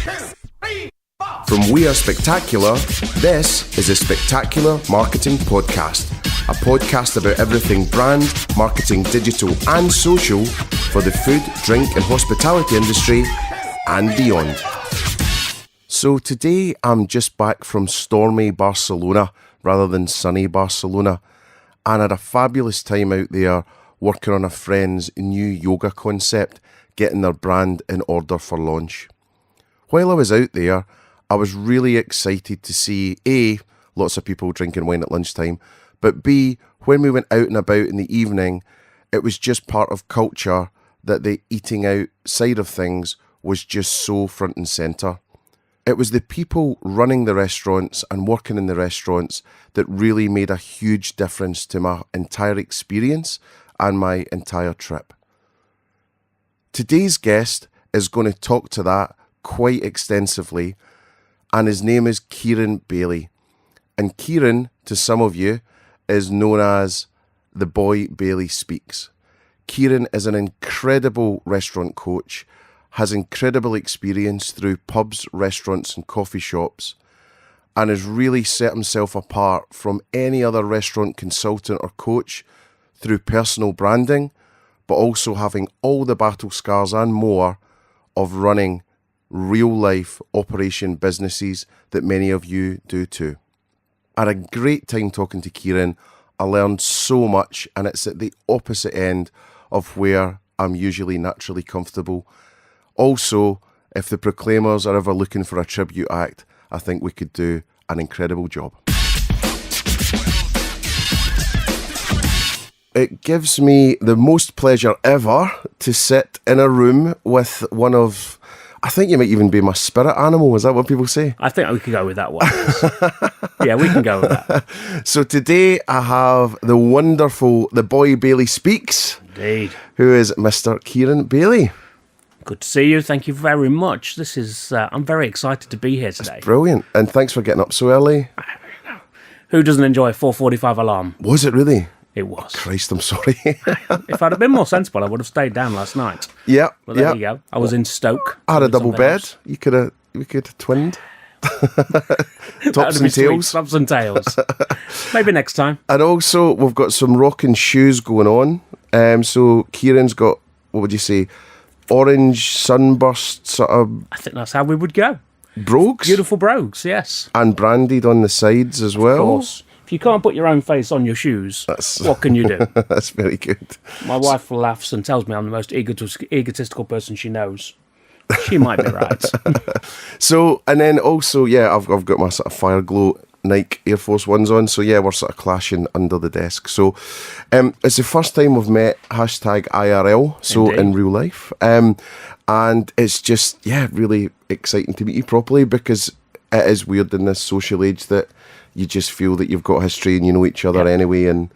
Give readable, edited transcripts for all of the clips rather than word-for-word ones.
From We Are Spectacular, this is a Spectacular Marketing Podcast. A podcast about everything brand, marketing, digital and social for the food, drink and hospitality industry and beyond. So today I'm just back from stormy Barcelona rather than sunny Barcelona, and had a fabulous time out there working on a friend's new yoga concept, getting their brand in order for launch. While I was out there, I was really excited to see A, lots of people drinking wine at lunchtime, but B, when we went out and about in the evening, it was just part of culture that the eating out side of things was just so front and centre. It was the people running the restaurants and working in the restaurants that really made a huge difference to my entire experience and my entire trip. Today's guest is going to talk to that quite extensively, and his name is Kieron Bailey. And Kieron, to some of you, is known as the boy Bailey speaks. Kieron is an incredible restaurant coach, has incredible experience through pubs, restaurants and coffee shops, and has really set himself apart from any other restaurant consultant or coach through personal branding, but also having all the battle scars and more of running real life operation businesses that many of you do too. I had a great time talking to Kieron. I learned so much, and it's at the opposite end of where I'm usually naturally comfortable. Also, if the Proclaimers are ever looking for a tribute act, I think we could do an incredible job. It gives me the most pleasure ever to sit in a room with one of, I think you might even be my spirit animal. Is that what people say? I think we could go with that one. Yeah, we can go with that. So today I have the wonderful, the boy Bailey speaks. Indeed. Who is Mr. Kieron Bailey. Good to see you. Thank you very much. This is, I'm very excited to be here today. That's brilliant. And thanks for getting up so early. Who doesn't enjoy a 4:45 alarm? Was it really? It was. Christ, I'm sorry. If I'd have been more sensible, I would have stayed down last night. Yeah. But there you go. I was in Stoke. I had a double bed. We could have twinned. Tops and tails. Tops and tails. Maybe next time. And also, we've got some rocking shoes going on. So Kieron's got, what would you say, orange sunburst sort of... I think that's how we would go. Brogues? Beautiful brogues, yes. And branded on the sides as well. Of course. If you can't put your own face on your shoes, what can you do? That's very good. My wife laughs and tells me I'm the most egotistical person she knows. She might be right. So, and then also, yeah, I've got my sort of Fire Glow Nike Air Force Ones on. So, yeah, we're sort of clashing under the desk. So, it's the first time we've met #IRL, so Indeed. in real life. And it's just, yeah, really exciting to meet you properly, because it is weird in this social age that you just feel that you've got history and you know each other anyway, and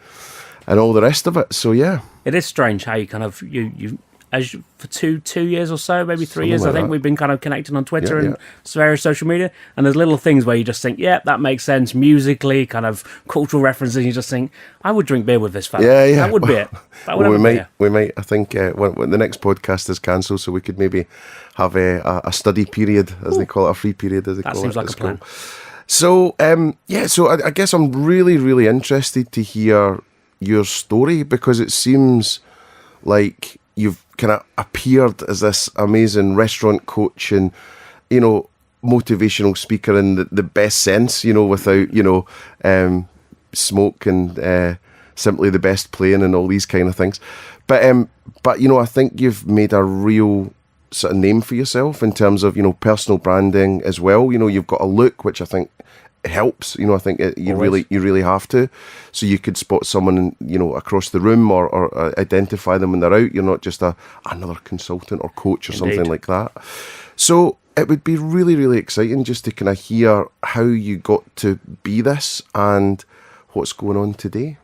all the rest of it. So, yeah. It is strange how you kind of, for two years or so, maybe 3 years, Something I think that. we've been kind of connecting on Twitter and various social media, and there's little things where you just think, yeah, that makes sense, musically, kind of cultural references, you just think, I would drink beer with this fella. Yeah. That would be it. That would we might, I think, when the next podcast is cancelled, so we could maybe have a study period, as they call it, a free period, as they call it. That seems like a plan. So, so I guess I'm really, really interested to hear your story, because it seems like you've kind of appeared as this amazing restaurant coach and, motivational speaker in the best sense, without, smoke and simply the best playing and all these kind of things. But I think you've made a real sort of name for yourself in terms of, personal branding as well. You've got a look, which I think helps. I think you really have to. So you could spot someone, across the room or identify them when they're out. You're not just another consultant or coach or Indeed. something like that. So it would be really, really exciting just to kind of hear how you got to be this and what's going on today.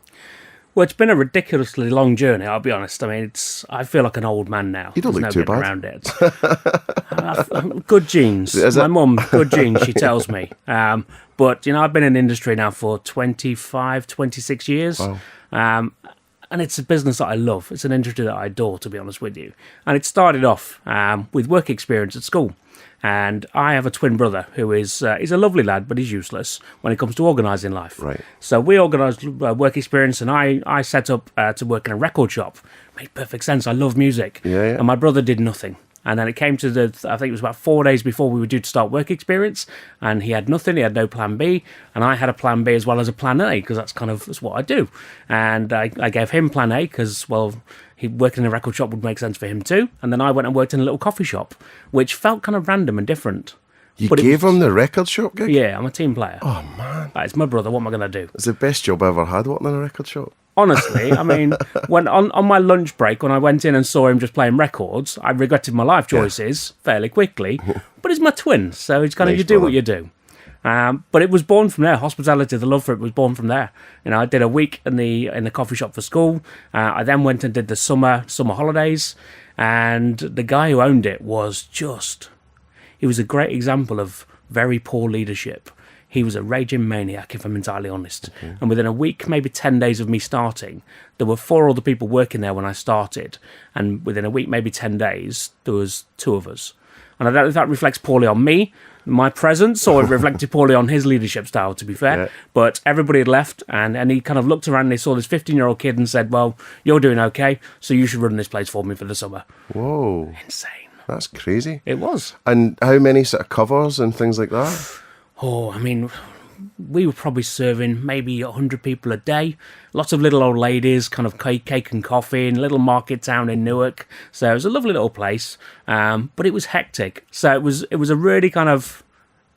Well, it's been a ridiculously long journey, I'll be honest. I mean, I feel like an old man now. You don't There's look no too getting bad. around it. Good genes. Is My it? mum, good genes, she tells me. But, I've been in the industry now for 25, 26 years. Wow. And it's a business that I love. It's an industry that I adore, to be honest with you. And it started off with work experience at school. And I have a twin brother who is he's a lovely lad, but he's useless when it comes to organising life. Right. So we organised work experience, and I set up to work in a record shop. Made perfect sense. I love music. Yeah. And my brother did nothing. And then it came to I think it was about 4 days before we were due to start work experience, and he had nothing, he had no plan B, and I had a plan B as well as a plan A, because that's what I do. And I gave him plan A, because, well, he working in a record shop would make sense for him too, and then I went and worked in a little coffee shop, which felt kind of random and different. You gave him the record shop gig? Yeah, I'm a team player. Oh, man. It's my brother, what am I going to do? It's the best job I ever had, working in a record shop. Honestly, I mean, when on my lunch break, when I went in and saw him just playing records, I regretted my life choices fairly quickly. But he's my twin, so it's kind of, you do what you do. But it was born from there. Hospitality, the love for it was born from there. I did a week in the coffee shop for school. I then went and did the summer holidays, and the guy who owned it was he was a great example of very poor leadership. He was a raging maniac, if I'm entirely honest. Okay. And within a week, maybe 10 days of me starting, there were 4 other people working there when I started. And within a week, maybe 10 days, there was 2 of us. And I don't know if that reflects poorly on me, my presence, or it reflected poorly on his leadership style, to be fair. Yeah. But everybody had left, and he kind of looked around and he saw this 15-year-old kid and said, well, you're doing okay, so you should run this place for me for the summer. Whoa. Insane. That's crazy. It was. And how many sort of covers and things like that? Oh, I mean, we were probably serving maybe 100 people a day. Lots of little old ladies, kind of cake and coffee in a little market town in Newark. So it was a lovely little place, but it was hectic. So it was a really kind of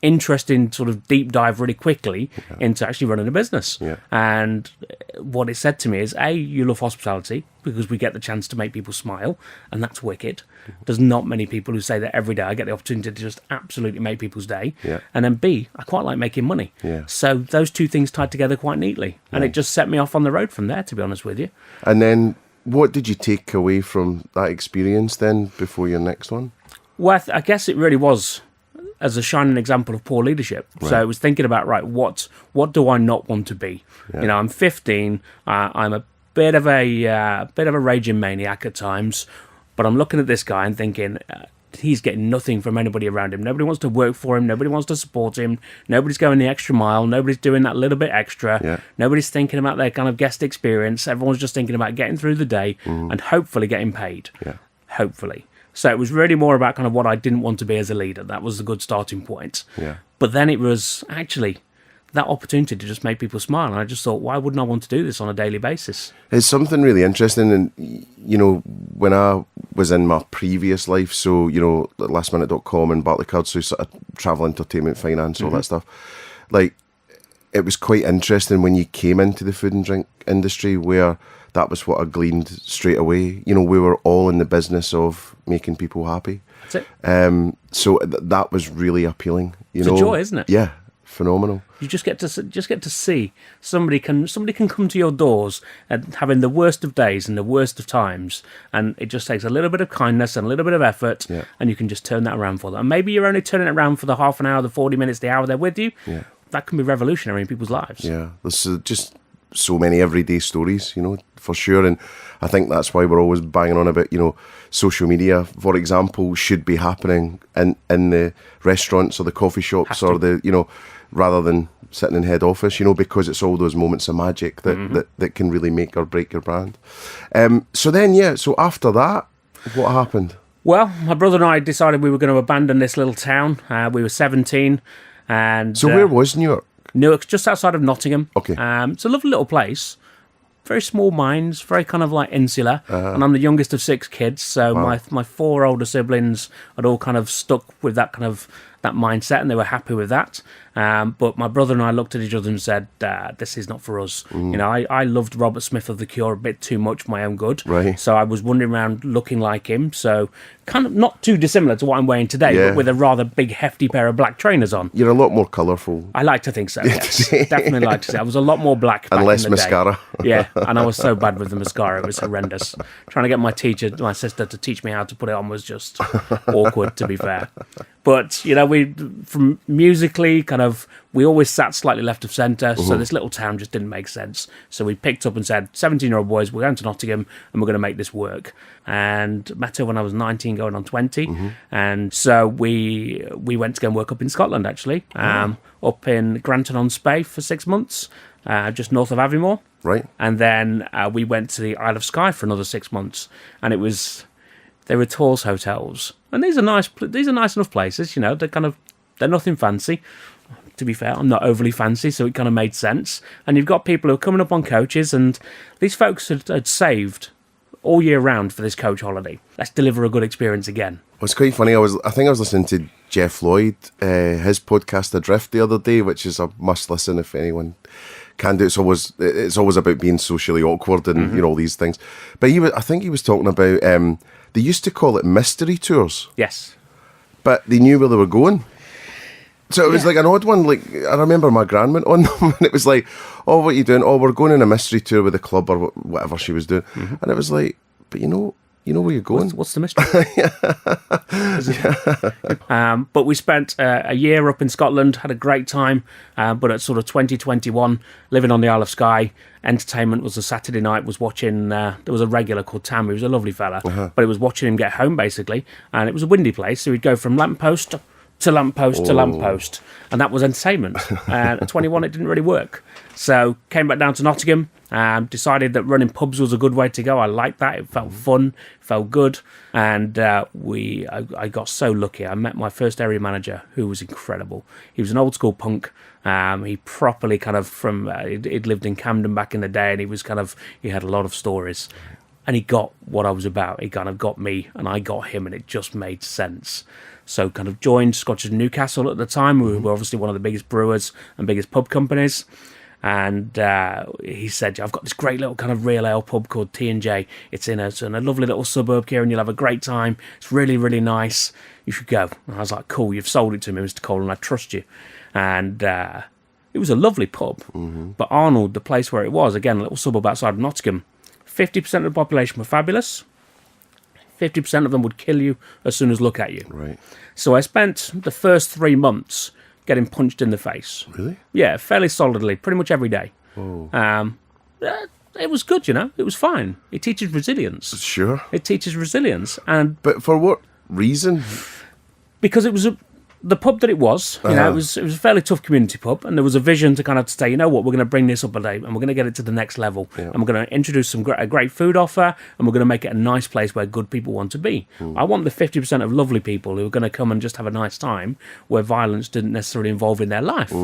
interesting sort of deep dive really quickly into actually running a business. Yeah. And what it said to me is, A, you love hospitality because we get the chance to make people smile, and that's wicked. There's not many people who say that every day. I get the opportunity to just absolutely make people's day. Yeah. And then B, I quite like making money. Yeah. So those two things tied together quite neatly. And it just set me off on the road from there, to be honest with you. And then what did you take away from that experience then before your next one? Well, I guess it really was as a shining example of poor leadership. Right. So I was thinking about, right, what do I not want to be? Yeah. I'm 15. I'm a bit of a raging maniac at times, but I'm looking at this guy and thinking he's getting nothing from anybody around him. Nobody wants to work for him. Nobody wants to support him. Nobody's going the extra mile. Nobody's doing that little bit extra. Yeah. Nobody's thinking about their kind of guest experience. Everyone's just thinking about getting through the day and hopefully getting paid. Yeah. Hopefully. So it was really more about kind of what I didn't want to be as a leader. That was a good starting point. Yeah. But then it was actually that opportunity to just make people smile. And I just thought, why wouldn't I want to do this on a daily basis? It's something really interesting. And, when I was in my previous life, so, lastminute.com and Bartley Cards, so sort of travel, entertainment, finance, all that stuff, like, it was quite interesting when you came into the food and drink industry where that was what I gleaned straight away. We were all in the business of making people happy. That's it. So that was really appealing. It's a joy, isn't it? Yeah, phenomenal. You just get to see somebody can come to your doors and having the worst of days and the worst of times, and it just takes a little bit of kindness and a little bit of effort, and you can just turn that around for them. And maybe you're only turning it around for the half an hour, the 40 minutes, the hour they're with you. Yeah. That can be revolutionary in people's lives. Yeah, there's just so many everyday stories, for sure. And I think that's why we're always banging on about, social media, for example, should be happening in the restaurants or the coffee shops or the, rather than sitting in head office, because it's all those moments of magic that can really make or break your brand. So after that, what happened? Well, my brother and I decided we were going to abandon this little town. We were 17. And so where was Newark? Newark's just outside of Nottingham. Okay. It's a lovely little place. Very small minds, very kind of like insular. And I'm the youngest of 6 kids, so my 4 older siblings had all kind of stuck with that kind of that mindset, and they were happy with that. But my brother and I looked at each other and said, this is not for us. I loved Robert Smith of The Cure a bit too much for my own good. Right. So I was wandering around looking like him. So kind of not too dissimilar to what I'm wearing today, but with a rather big, hefty pair of black trainers on. You're a lot more colourful. I like to think so, yes. Definitely like to say. I was a lot more black back and less in the mascara. Day. Yeah, and I was so bad with the mascara. It was horrendous. Trying to get my sister to teach me how to put it on was just awkward, to be fair. But, from musically, kind of, we always sat slightly left of centre, so this little town just didn't make sense. So we picked up and said, 17-year-old boys, we're going to Nottingham and we're going to make this work. And met her when I was 19, going on 20. And so we went to go and work up in Scotland, actually, up in Granton-on-Spey for 6 months, just north of Aviemore. Right. And then we went to the Isle of Skye for another 6 months, and they were Tours hotels, and these are nice enough places. You know, they're nothing fancy. To be fair, I'm not overly fancy, so it kind of made sense. And you've got people who are coming up on coaches, and these folks had saved all year round for this coach holiday. Let's deliver a good experience again. Well, it's quite funny. I think I was listening to Jeff Lloyd, his podcast Adrift the other day, which is a must listen if anyone can do it. It's always about being socially awkward and all these things. But I think he was talking about they used to call it mystery tours. Yes, but they knew where they were going. So it was like an odd one. Like, I remember my gran went on them, and it was like, "Oh, what are you doing? Oh, we're going on a mystery tour with the club or whatever she was doing." And it was like, "But you know where you're going." What's the mystery? But we spent a year up in Scotland, had a great time. But at sort of 2021, living on the Isle of Skye, entertainment was a Saturday night. Was watching. There was a regular called Tam. He was a lovely fella, but it was watching him get home basically, and it was a windy place, so he'd go from lamppost to lamppost to lamppost, and that was entertainment. And at 21 it didn't really work, so came back down to Nottingham, decided that running pubs was a good way to go. I liked that. It felt fun, felt good, and I got so lucky. I met my first area manager, who was incredible. He was an old school punk. He properly kind of he'd lived in Camden back in the day, and he had a lot of stories, and he got what I was about. He kind of got me, and I got him, and it just made sense. So kind of joined Scottish Newcastle at the time. We were obviously one of the biggest brewers and biggest pub companies. And he said, I've got this great little kind of real ale pub called T&J. It's in a lovely little suburb here, and you'll have a great time. It's really, really nice. You should go. And I was like, cool, you've sold it to me, Mr. Cole, and I trust you. And it was a lovely pub. But Arnold, the place where it was, again, a little suburb outside of Nottingham, 50% of the population were fabulous. 50% of them would kill you as soon as look at you. Right. So I spent the first 3 months getting punched in the face. Really? Yeah, fairly solidly, pretty much every day. Oh. It was good, you know. It was fine. It teaches resilience. Sure. It teaches resilience, But for what reason? because it was the pub that it was. You know, it was a fairly tough community pub, and there was a vision to kind of say, you know what, we're going to bring this up a day, and we're going to get it to the next level, and we're going to introduce a great food offer, and we're going to make it a nice place where good people want to be. I want the 50% of lovely people who are going to come and just have a nice time, where violence didn't necessarily involve in their life.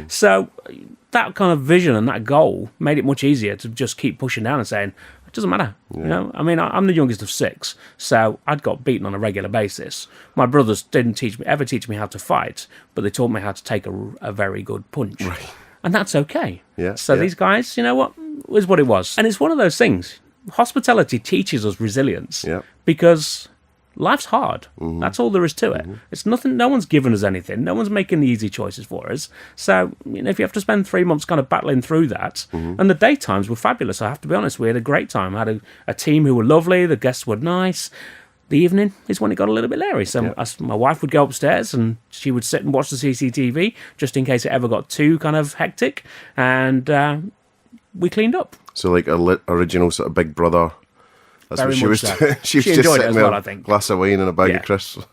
So that kind of vision and that goal made it much easier to just keep pushing down and saying, it doesn't matter. You know, I mean, I'm the youngest of 6, so I'd got beaten on a regular basis. My brothers didn't ever teach me how to fight, but they taught me how to take a very good punch. Right. And that's okay. Yeah. So these guys, you know what, was what it was. And it's one of those things. Hospitality teaches us resilience because life's hard. That's all there is to it. It's nothing. No one's given us anything. No one's making the easy choices for us. So, you know, if you have to spend 3 months kind of battling through that, and the daytimes were fabulous, I have to be honest, we had a great time. I had a team who were lovely. The guests were nice. The evening is when it got a little bit leery. So my wife would go upstairs and she would sit and watch the CCTV just in case it ever got too kind of hectic. And we cleaned up. So like original sort of Big Brother. That's Very what she much was so. doing. She was She just enjoyed it sitting as there, well, I think. glass of wine and a bag of crisps.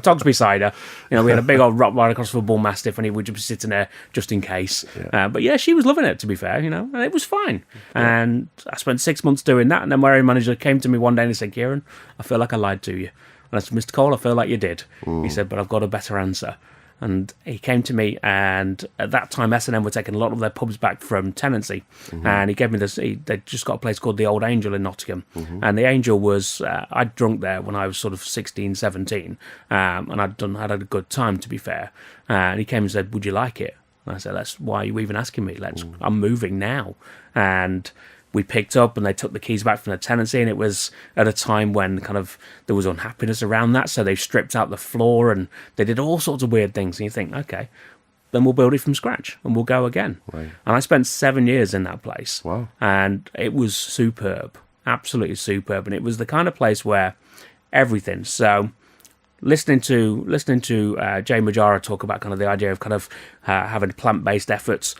Dogs beside her. You know, we had a big old Rottweiler across for a bull mastiff, and he would just be sitting there just in case. But yeah, she was loving it, to be fair, you know, and it was fine. And I spent 6 months doing that, and then my area manager came to me one day and he said, Kieron, I feel like I lied to you. And I said, Mr. Cole, I feel like you did. He said, but I've got a better answer. And he came to me, and at that time S&M were taking a lot of their pubs back from tenancy, and he gave me this. They just got a place called the Old Angel in Nottingham, and the Angel was I'd drunk there when I was sort of 16, 17, and had a good time, to be fair. And he came and said, "Would you like it?" And I said, "That's why are you even asking me? I'm moving now." And we picked up, and they took the keys back from the tenancy, and it was at a time when kind of there was unhappiness around that, so they stripped out the floor and they did all sorts of weird things, and you think, okay, then we'll build it from scratch and we'll go again. Right. And I spent 7 years in that place. Wow. And it was superb, absolutely superb, and it was the kind of place where everything, so listening to Jay Majara talk about kind of the idea of kind of having plant-based efforts,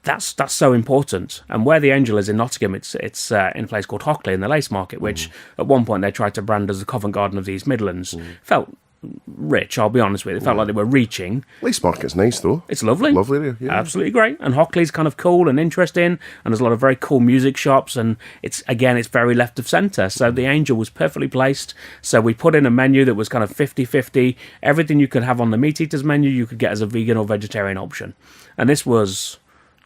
that's so important. And where the Angel is in Nottingham, it's in a place called Hockley in the Lace Market, which at one point they tried to brand as the Covent Garden of the East Midlands. Felt rich, I'll be honest with you. It felt like they were reaching. Lace Market's nice though. It's lovely. Lovely area, yeah. Absolutely great. And Hockley's kind of cool and interesting, and there's a lot of very cool music shops, and it's very left of centre. So the Angel was perfectly placed. So we put in a menu that was kind of 50-50. Everything you could have on the meat eaters menu, you could get as a vegan or vegetarian option. And this was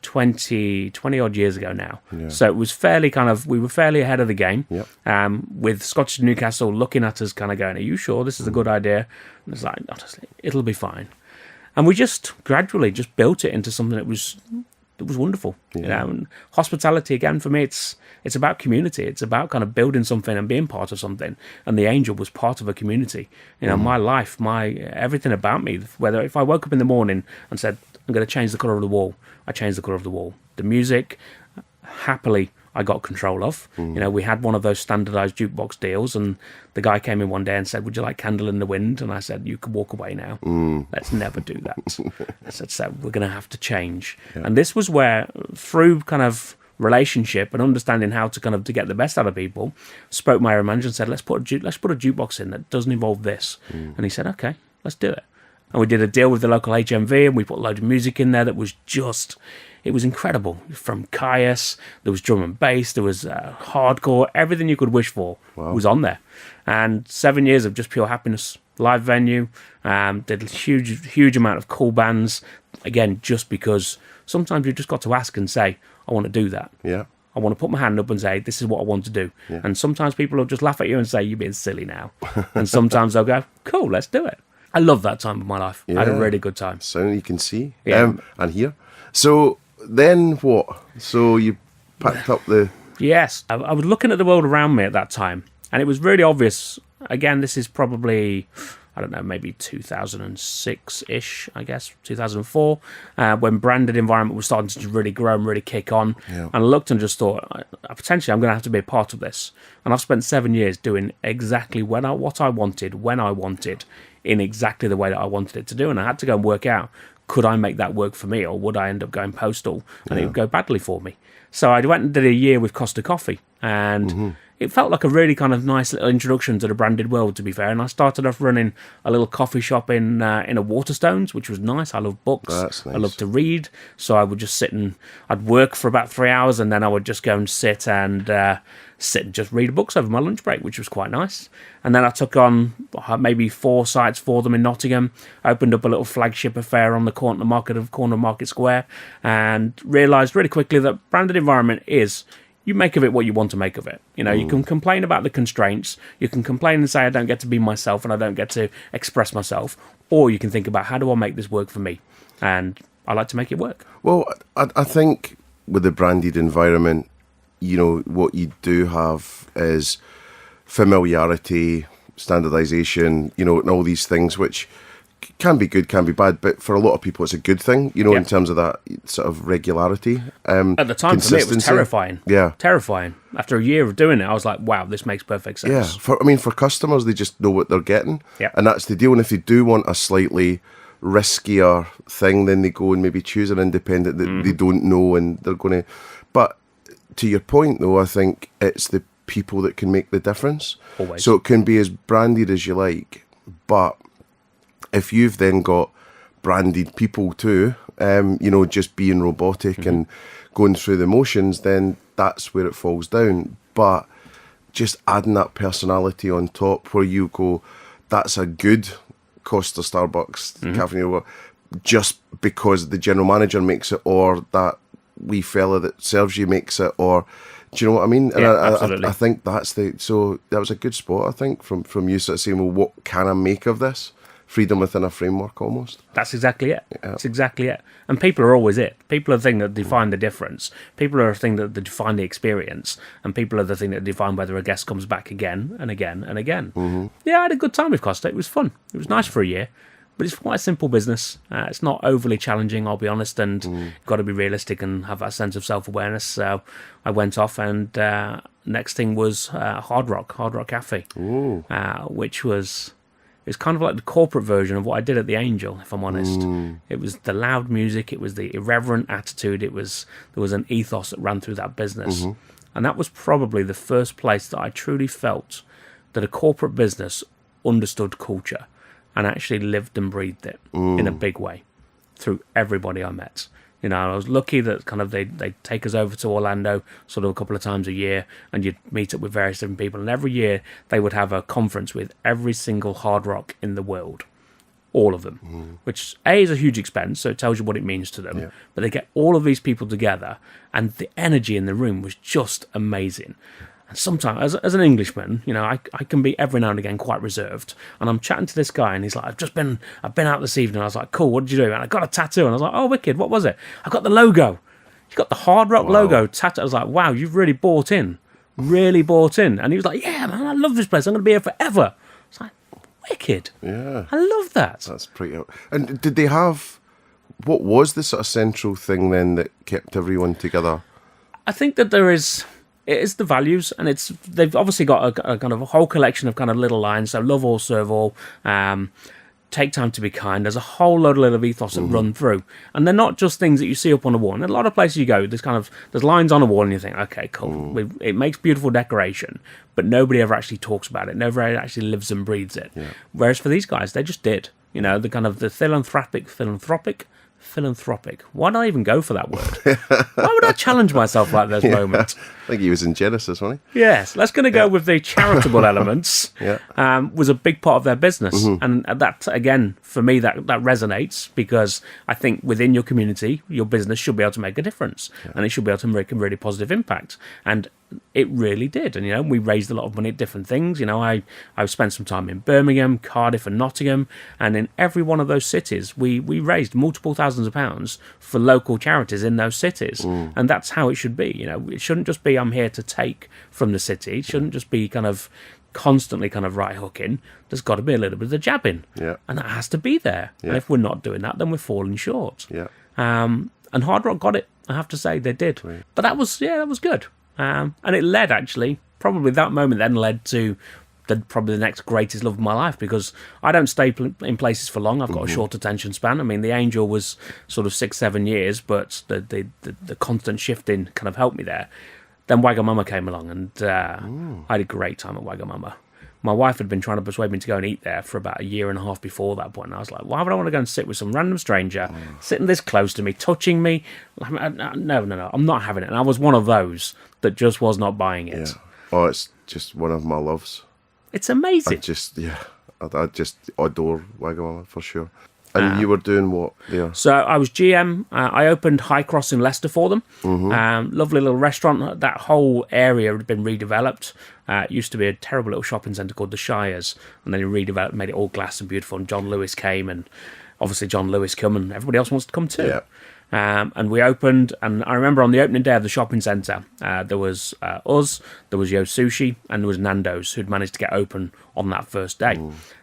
20 odd years ago now. Yeah. So it was we were fairly ahead of the game. Yep. With Scottish Newcastle looking at us kind of going, are you sure this is a good idea? And it's like, honestly, it'll be fine. And we just gradually just built it into something that was wonderful. Yeah. And hospitality, again, for me, it's about community. It's about kind of building something and being part of something. And the Angel was part of a community. My life, everything about me, whether if I woke up in the morning and said, I'm going to change the colour of the wall, I changed the colour of the wall. The music, happily, I got control of. We had one of those standardised jukebox deals, and the guy came in one day and said, would you like Candle in the Wind? And I said, you can walk away now. Let's never do that. I said, so we're going to have to change. Yeah. And this was where, through kind of relationship and understanding how to kind of to get the best out of people, spoke my area manager and said, let's put a jukebox in that doesn't involve this. And he said, okay, let's do it. And we did a deal with the local HMV, and we put a load of music in there that was it was incredible. From Caius, there was drum and bass, there was hardcore, everything you could wish for was on there. And 7 years of just pure happiness. Live venue, did a huge amount of cool bands. Again, just because sometimes you just got to ask and say, I want to do that. Yeah. I want to put my hand up and say, this is what I want to do. Yeah. And sometimes people will just laugh at you and say, you're being silly now. And sometimes they'll go, cool, let's do it. I love that time of my life. Yeah. I had a really good time. So you can see and hear. So then what? So you packed up the... Yes. I was looking at the world around me at that time, and it was really obvious. Again, this is probably, I don't know, maybe 2006-ish, I guess, 2004, when branded environment was starting to really grow and really kick on. Yeah. And I looked and just thought, potentially I'm going to have to be a part of this. And I've spent 7 years doing exactly what I wanted, when I wanted, in exactly the way that I wanted it to do. And I had to go and work out, could I make that work for me, or would I end up going postal and it would go badly for me? So I went and did a year with Costa Coffee, and it felt like a really kind of nice little introduction to the branded world, to be fair. And I started off running a little coffee shop in a Waterstones, which was nice. I love books. That's nice. I love to read. So I would just sit and I'd work for about 3 hours, and then I would just go and sit and just read books over my lunch break, which was quite nice. And then I took on maybe 4 sites for them in Nottingham, opened up a little flagship affair on the corner market square, and realised really quickly that branded environment is, you make of it what you want to make of it. You can complain about the constraints, you can complain and say I don't get to be myself and I don't get to express myself, or you can think about how do I make this work for me, and I like to make it work. Well, I think with the branded environment, what you do have is familiarity, standardization, and all these things, which can be good, can be bad, but for a lot of people it's a good thing, in terms of that sort of regularity. At the time, for me, it was terrifying. Yeah. Terrifying. After a year of doing it, I was like, wow, this makes perfect sense. Yeah. For customers, they just know what they're getting. Yeah. And that's the deal. And if they do want a slightly riskier thing, then they go and maybe choose an independent that they don't know, and they're going to... But to your point, though, I think it's the people that can make the difference. Always. So it can be as branded as you like, but if you've then got branded people too, just being robotic and going through the motions, then that's where it falls down. But just adding that personality on top, where you go, that's a good Costa, Starbucks, cafe, just because the general manager makes it, or that wee fella that serves you makes it, or do you know what I mean? And absolutely. I think so that was a good spot, I think, from you sort of saying, well, what can I make of this? Freedom within a framework, almost. That's exactly it. Yeah. That's exactly it. And people are always it. People are the thing that define the difference. People are the thing that define the experience. And people are the thing that define whether a guest comes back again and again and again. Yeah, I had a good time with Costa. It was fun. It was nice for a year. But it's quite a simple business. It's not overly challenging, I'll be honest, and you've got to be realistic and have that sense of self-awareness. So I went off, and next thing was Hard Rock Café, which was... It's kind of like the corporate version of what I did at the Angel, if I'm honest. It was the loud music, it was the irreverent attitude, there was an ethos that ran through that business. And that was probably the first place that I truly felt that a corporate business understood culture and actually lived and breathed it in a big way through everybody I met. You know, I was lucky that kind of they'd take us over to Orlando sort of a couple of times a year, and you'd meet up with various different people. And every year they would have a conference with every single hard rock in the world, all of them, which A, is a huge expense, so it tells you what it means to them. Yeah. But they get all of these people together, and the energy in the room was just amazing. And sometimes, as an Englishman, you know, I can be every now and again quite reserved. And I'm chatting to this guy, and he's like, I've been out this evening. I was like, cool, what did you do? And I got a tattoo, and I was like, oh, wicked, what was it? I got the logo. You got the Hard Rock logo tattoo. I was like, wow, you've really bought in. Really bought in. And he was like, yeah, man, I love this place. I'm going to be here forever. I was like, wicked. Yeah. I love that. That's pretty... And did they have... What was the sort of central thing then that kept everyone together? I think that it is the values, and they've obviously got a kind of a whole collection of kind of little lines. So love all, serve all, take time to be kind. There's a whole load of little ethos that run through, and they're not just things that you see up on a wall. And a lot of places you go, there's lines on a wall, and you think, okay, cool, it makes beautiful decoration, but nobody ever actually talks about it. Nobody actually lives and breathes it. Yeah. Whereas for these guys, they just did. You know, the kind of the philanthropic. Why did I even go for that word? Why would I challenge myself like those moments? I think he was in Genesis, wasn't he? Yes, let's going to go with the charitable elements. Was a big part of their business, and that again for me that resonates, because I think within your community, your business should be able to make a difference, and it should be able to make a really positive impact. And it really did. And, you know, we raised a lot of money at different things. You know, I've spent some time in Birmingham, Cardiff and Nottingham, and in every one of those cities, we raised multiple thousands of pounds for local charities in those cities. And that's how it should be. You know, it shouldn't just be I'm here to take from the city. It shouldn't just be kind of constantly kind of right hooking. There's got to be a little bit of the jabbing. Yeah. And that has to be there. Yeah. And if we're not doing that, then we're falling short. Yeah. And Hard Rock got it. I have to say they did. Right. But that was good. And it led, actually, probably that moment then led to probably the next greatest love of my life, because I don't stay in places for long. I've got a short attention span. I mean, the Angel was sort of 6-7 years, but the constant shifting kind of helped me there. Then Wagamama came along, and I had a great time at Wagamama. My wife had been trying to persuade me to go and eat there for about a year and a half before that point. And I was like, why would I want to go and sit with some random stranger, sitting this close to me, touching me? No, I'm not having it. And I was one of those that just was not buying it. Yeah. Oh, it's just one of my loves. It's amazing. I just adore Wagamama for sure. And you were doing what there? So I was GM. I opened High Cross in Leicester for them. Lovely little restaurant. That whole area had been redeveloped. It used to be a terrible little shopping centre called the Shires, and then he redeveloped, made it all glass and beautiful. And John Lewis came, and obviously John Lewis come, and everybody else wants to come too. Yeah. And we opened, and I remember on the opening day of the shopping centre, there was us, there was Yo Sushi, and there was Nando's, who'd managed to get open on that first day.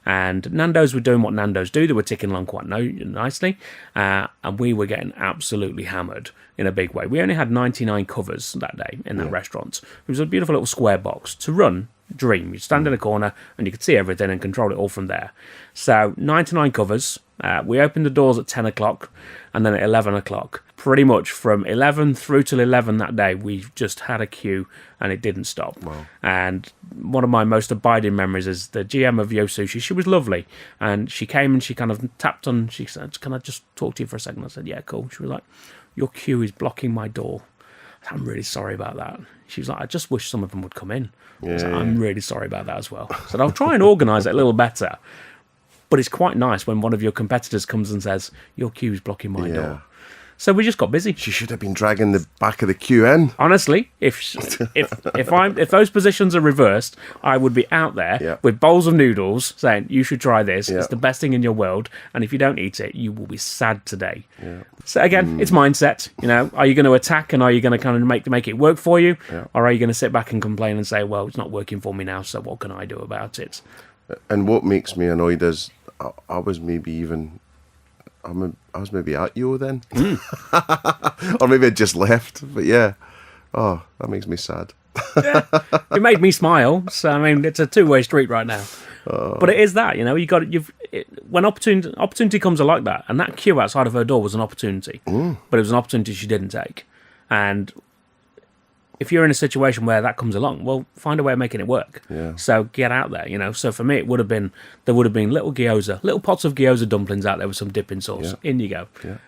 And Nando's were doing what Nando's do. They were ticking along quite nicely, and we were getting absolutely hammered in a big way. We only had 99 covers that day in that restaurant. It was a beautiful little square box. To run, dream. You stand in a corner, and you could see everything and control it all from there. So 99 covers. We opened the doors at 10 o'clock, and then at 11 o'clock. Pretty much from 11 through till 11 that day, we just had a queue, and it didn't stop. Wow. And one of my most abiding memories is the GM of Yo Sushi. She was lovely, and she came and she kind of tapped on, she said, can I just talk to you for a second? I said, yeah, cool. She was like, your queue is blocking my door. I'm really sorry about that. She was like, I just wish some of them would come in. I was like, I'm really sorry about that as well. I said, I'll try and organise it a little better. But it's quite nice when one of your competitors comes and says, your queue's blocking my door. So we just got busy. She should have been dragging the back of the queue in. Honestly, if those positions are reversed, I would be out there with bowls of noodles saying, you should try this. It's the best thing in your world. And if you don't eat it, you will be sad today. Yeah. So again, it's mindset. You know, are you going to attack, and are you going to kind of make it work for you? Yeah. Or are you going to sit back and complain and say, well, it's not working for me now, so what can I do about it? And what makes me annoyed is I was maybe at Yo then. Or maybe I just left. But yeah. Oh, that makes me sad. It made me smile. So, I mean, it's a two-way street right now. But it is that, when opportunity comes like that, and that queue outside of her door was an opportunity, but it was an opportunity she didn't take. And if you're in a situation where that comes along, well, find a way of making it work. Yeah. So get out there, So for me, there would have been little pots of gyoza dumplings out there with some dipping sauce. Yeah. In you go. Yeah.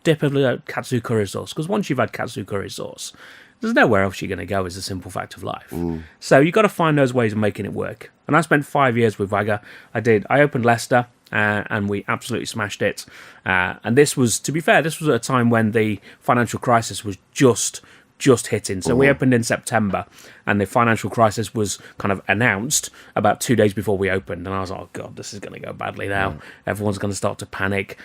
Dip of katsu curry sauce, because once you've had katsu curry sauce, there's nowhere else you're going to go, is a simple fact of life. So you've got to find those ways of making it work. And I spent 5 years with Wagga. I opened Leicester, and we absolutely smashed it. And this was, to be fair, this was at a time when the financial crisis was just hitting. So we opened in September, and the financial crisis was kind of announced about 2 days before we opened. And I was like, oh, God, this is going to go badly now. Everyone's going to start to panic.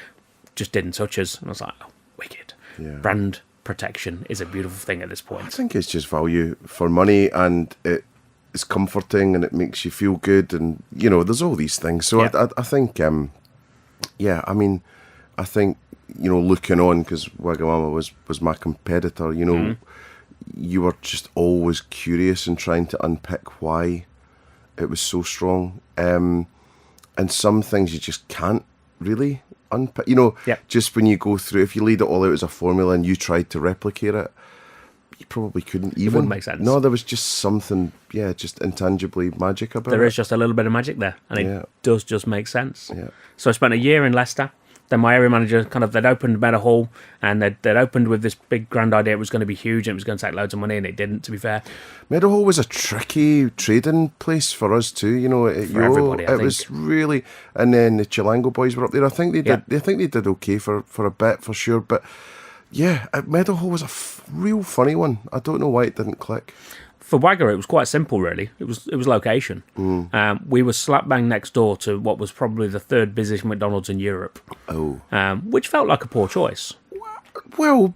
Just didn't touch us. And I was like, oh, wicked. Yeah. Brand protection is a beautiful thing at this point. I think it's just value for money, and it's comforting, and it makes you feel good, and there's all these things. So I think, I think looking on, because Wagamama was my competitor. You were just always curious and trying to unpick why it was so strong, and some things you just can't really unpick. Just when you go through, if you laid it all out as a formula and you tried to replicate it, you probably couldn't even. It wouldn't make sense. No, there was just something, just intangibly magic about it. There is just a little bit of magic there, and it does just make sense. Yeah. So I spent a year in Leicester. Then my area manager they'd opened Meadowhall, and they'd opened with this big grand idea it was going to be huge and it was going to take loads of money, and it didn't, to be fair. Meadowhall was a tricky trading place for us too, for everybody, I think. Was really, and then the Chilango boys were up there. I think they did. I think they did okay for a bit, for sure. But yeah, Meadowhall was a real funny one. I don't know why it didn't click. For Wagga, it was quite simple, really. It was location. We were slap bang next door to what was probably the third busiest McDonald's in Europe. Oh, which felt like a poor choice. Well,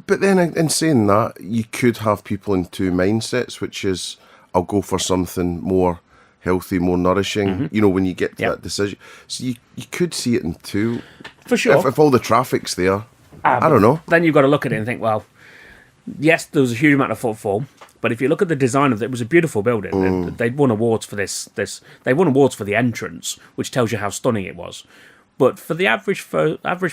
but then in saying that, you could have people in two mindsets, which is, I'll go for something more healthy, more nourishing. When you get to that decision, so you could see it in two. For sure. If all the traffic's there, I don't know. Then you've got to look at it and think, well, yes, there was a huge amount of footfall. But if you look at the design of it, it was a beautiful building. They'd won awards for this. They won awards for the entrance, which tells you how stunning it was. But for the average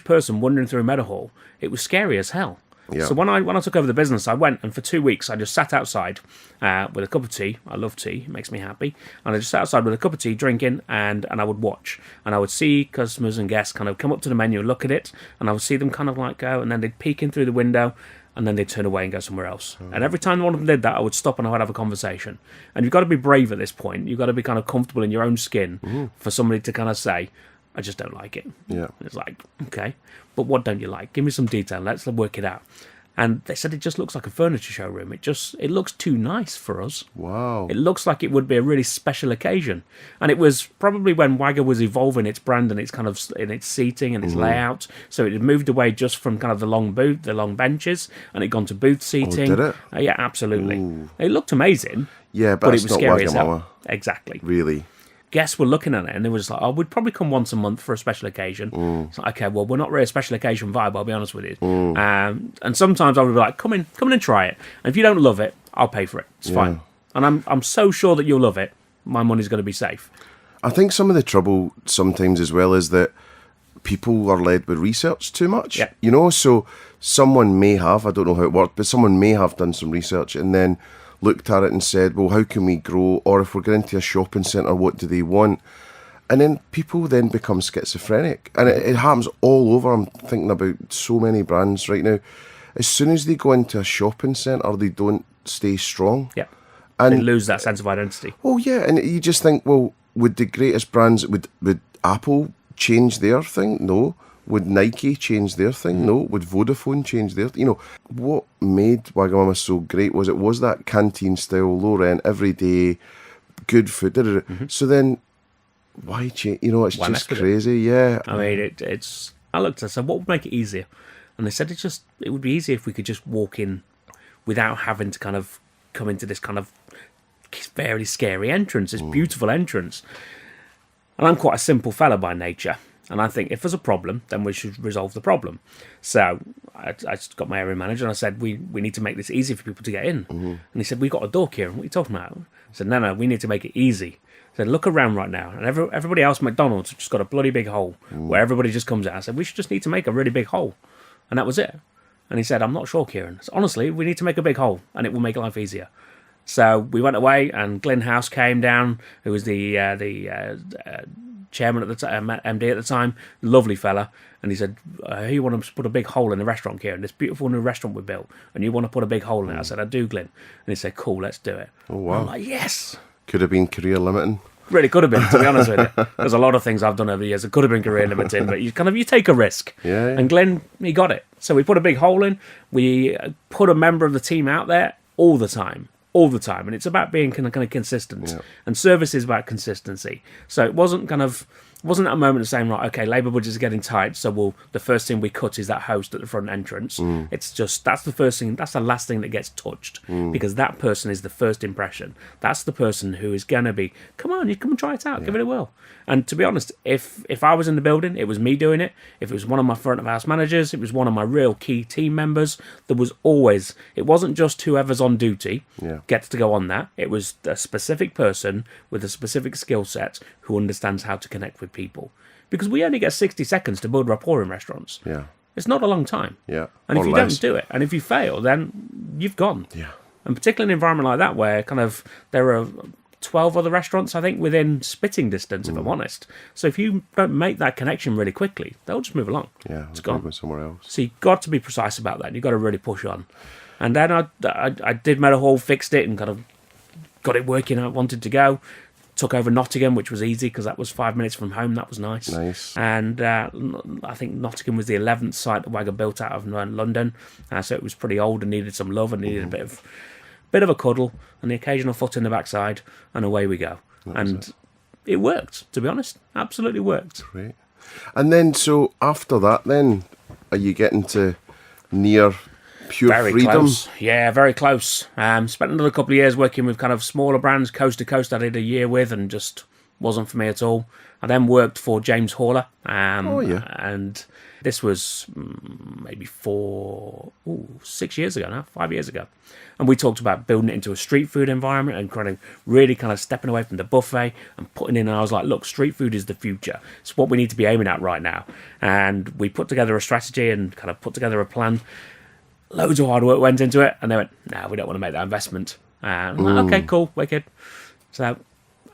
person wandering through Meadowhall, it was scary as hell. Yeah. So when I took over the business, I went, and for 2 weeks I just sat outside with a cup of tea. I love tea; it makes me happy. And I just sat outside with a cup of tea, drinking, and I would watch, and I would see customers and guests kind of come up to the menu and look at it, and I would see them kind of like go, and then they'd peek in through the window. And then they'd turn away and go somewhere else. And every time one of them did that, I would stop and I would have a conversation. And you've got to be brave at this point. You've got to be kind of comfortable in your own skin for somebody to kind of say, I just don't like it. Yeah. It's like, okay, but what don't you like? Give me some detail. Let's work it out. And they said it just looks like a furniture showroom. It looks too nice for us. Wow. It looks like it would be a really special occasion. And it was probably when Wagga was evolving its brand and its kind of in its seating and its layout. So it had moved away just from kind of the long benches, and it gone to booth seating. Oh, did it? Yeah, absolutely. It looked amazing. Yeah, but it was not scary as hell. Wagamama. Exactly. Really. Guests were looking at it and they were just like, we'd probably come once a month for a special occasion. It's like, okay, well, we're not really a special occasion vibe, I'll be honest with you. And sometimes I would be like, come in and try it. And if you don't love it, I'll pay for it. It's fine. And I'm so sure that you'll love it. My money's going to be safe. I think some of the trouble sometimes as well is that people are led with research too much. Yeah. So someone may have, I don't know how it worked, but someone may have done some research and then looked at it and said, well, how can we grow? Or if we're going into a shopping centre, what do they want? And then people then become schizophrenic. And it happens all over. I'm thinking about so many brands right now. As soon as they go into a shopping centre, they don't stay strong. Yeah. And they lose that sense of identity. Oh, yeah. And you just think, well, would the greatest brands, would Apple change their thing? No. Would Nike change their thing? No. Would Vodafone change their thing? What made Wagamama so great was that canteen style, low rent, everyday, good food. So then, why change? It's why just crazy. Yeah. I mean, it's. I looked and said, what would make it easier? And they said it would be easier if we could just walk in without having to kind of come into this kind of very scary entrance, this beautiful entrance. And I'm quite a simple fella by nature. And I think if there's a problem, then we should resolve the problem. So I got my area manager and I said, we need to make this easy for people to get in. And he said, we got a door, Kieron. What are you talking about? I said, no, we need to make it easy. I said, look around right now. And everybody else, McDonald's, just got a bloody big hole where everybody just comes out. I said, we should just need to make a really big hole. And that was it. And he said, I'm not sure, Kieron. So, honestly, we need to make a big hole and it will make life easier. So we went away and Glyn House came down, who was the chairman at the time, MD at the time, lovely fella. And he said, you want to put a big hole in the restaurant, Kieron? This beautiful new restaurant we built. And you want to put a big hole in it? I said, I do, Glyn. And he said, cool, let's do it. Oh, wow. And I'm like, yes. Could have been career limiting. Really could have been, to be honest with you. There's a lot of things I've done over the years that could have been career limiting, but you take a risk. Yeah. And Glenn, he got it. So we put a big hole in. We put a member of the team out there all the time. And it's about being kind of consistent. Yeah. And service is about consistency. So it wasn't at a moment of saying, right, okay, labour budgets are getting tight, so the first thing we cut is that host at the front entrance. It's just, that's the first thing, that's the last thing that gets touched, because that person is the first impression. That's the person who is going to be, come on, you come and try it out, give it a whirl. And to be honest, if I was in the building, it was me doing it. If it was one of my front of house managers, it was one of my real key team members, there was always, it wasn't just whoever's on duty gets to go on that. It was a specific person with a specific skill set who understands how to connect with people, because we only get 60 seconds to build rapport in restaurants. It's not a long time. And if you don't do it, and if you fail, then you've gone. And particularly in an environment like that, where kind of there are 12 other restaurants, I think, within spitting distance, if I'm honest. So if you don't make that connection really quickly, they'll just move along. It's gone. Go somewhere else. So you've got to be precise about that. You've got to really push on. And then I did Meadowhall, fixed it, and kind of got it working how I wanted to go. Took over Nottingham, which was easy because that was 5 minutes from home. That was nice. And I think Nottingham was the 11th site that Wagga built out of London. So it was pretty old and needed some love and needed a bit of a cuddle and the occasional foot in the backside, and away we go. It worked, to be honest. Absolutely worked. Great. And then, so after that, then, are you getting to near pure very freedom? Close. Yeah, very close. Spent another couple of years working with kind of smaller brands. Coast to Coast I did a year with, and just wasn't for me at all. I then worked for James Horler. And this was maybe 6 years ago now, 5 years ago. And we talked about building it into a street food environment and really kind of stepping away from the buffet and putting in. And I was like, look, street food is the future. It's what we need to be aiming at right now. And we put together a strategy and kind of put together a plan. Loads of hard work went into it, and they went, no, we don't want to make that investment. And I'm like, okay, cool, wicked. So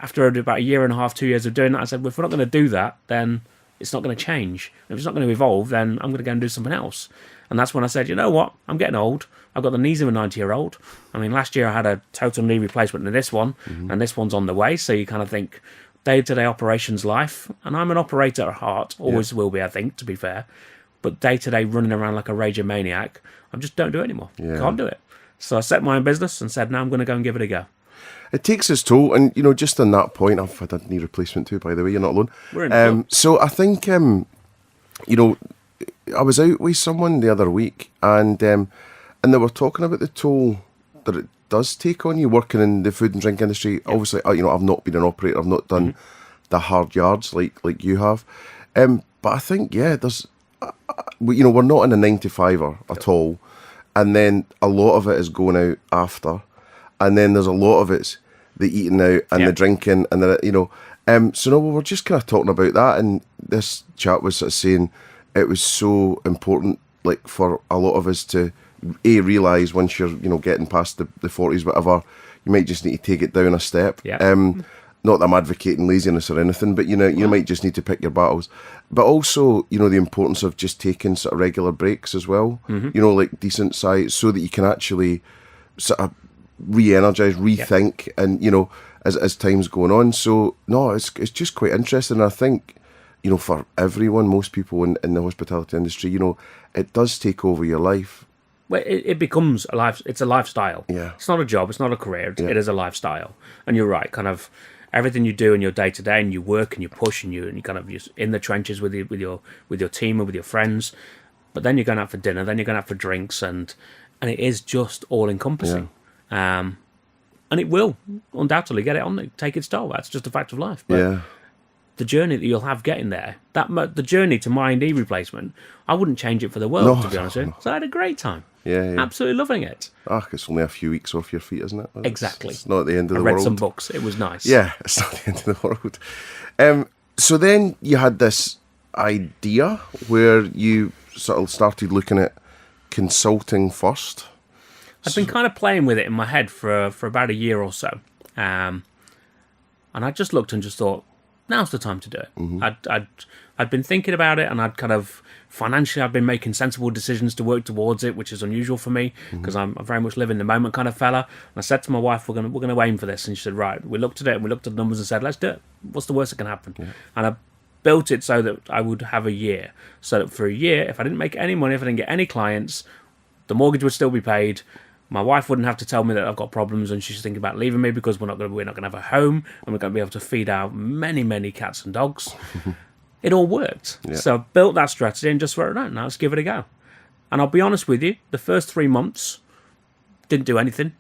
after about a year and a half, 2 years of doing that, I said, well, if we're not going to do that, then it's not going to change. If it's not going to evolve, then I'm going to go and do something else. And that's when I said, you know what, I'm getting old. I've got the knees of a 90-year-old. I mean, last year I had a total knee replacement in this one, and this one's on the way. So you kind of think day-to-day operations life. And I'm an operator at heart, always will be, I think, to be fair. But day-to-day running around like a raging maniac, I just don't do it anymore. Can't do it. So I set my own business and said, now I'm going to go and give it a go. It takes its toll, and just on that point, I've had a knee replacement too, by the way. You're not alone. We're in so I think, I was out with someone the other week, and they were talking about the toll that it does take on you working in the food and drink industry. Obviously, I've not been an operator. I've not done the hard yards like you have. But I think, there's, we're not in a 9-to-5er at all. And then a lot of it is going out after. And then there's a lot of it's the eating out and the drinking and so no, we were just kind of talking about that, and this chat was sort of saying it was so important, like, for a lot of us to realise once you're getting past the 40s, whatever, you might just need to take it down a step. Not that I'm advocating laziness or anything, but you might just need to pick your battles. But also, the importance of just taking sort of regular breaks as well. Like decent size, so that you can actually sort of re-energise, rethink, and as time's going on. So no, it's just quite interesting. I think for everyone, most people in the hospitality industry, it does take over your life. Well, it becomes a life. It's a lifestyle. It's not a job. It's not a career. It is a lifestyle. And you're right. Kind of everything you do in your day to day, and you work and you push and you kind of just in the trenches with your team and with your friends. But then you're going out for dinner. Then you're going out for drinks, and it is just all encompassing. And it will undoubtedly get it on. Take its toll. That's just a fact of life. But the journey that you'll have getting there, the journey to my knee replacement, I wouldn't change it for the world, to be honest with you. So I had a great time. Yeah. Absolutely loving it. It's only a few weeks off your feet, isn't it? Exactly. It's not the end of the world. I world. read some books. It was nice. Yeah, it's not the end of the world. So then you had this idea where you sort of started looking at consulting first. I'd been kind of playing with it in my head for about a year or so. And I just looked and just thought, now's the time to do it. Mm-hmm. I'd been thinking about it, and I'd kind of financially I'd been making sensible decisions to work towards it, which is unusual for me because I'm very much live in the moment kind of fella. And I said to my wife, we're gonna aim for this, and she said, right. We looked at it and we looked at the numbers and said, let's do it. What's the worst that can happen? Yeah. And I built it so that I would have a year, so that for a year, if I didn't make any money, if I didn't get any clients, the mortgage would still be paid. My wife wouldn't have to tell me that I've got problems and she's thinking about leaving me because we're not going to have a home and we're going to be able to feed our many cats and dogs. It all worked. Yeah. So I built that strategy and just wrote it out. Now let's give it a go. And I'll be honest with you, the first 3 months, didn't do anything.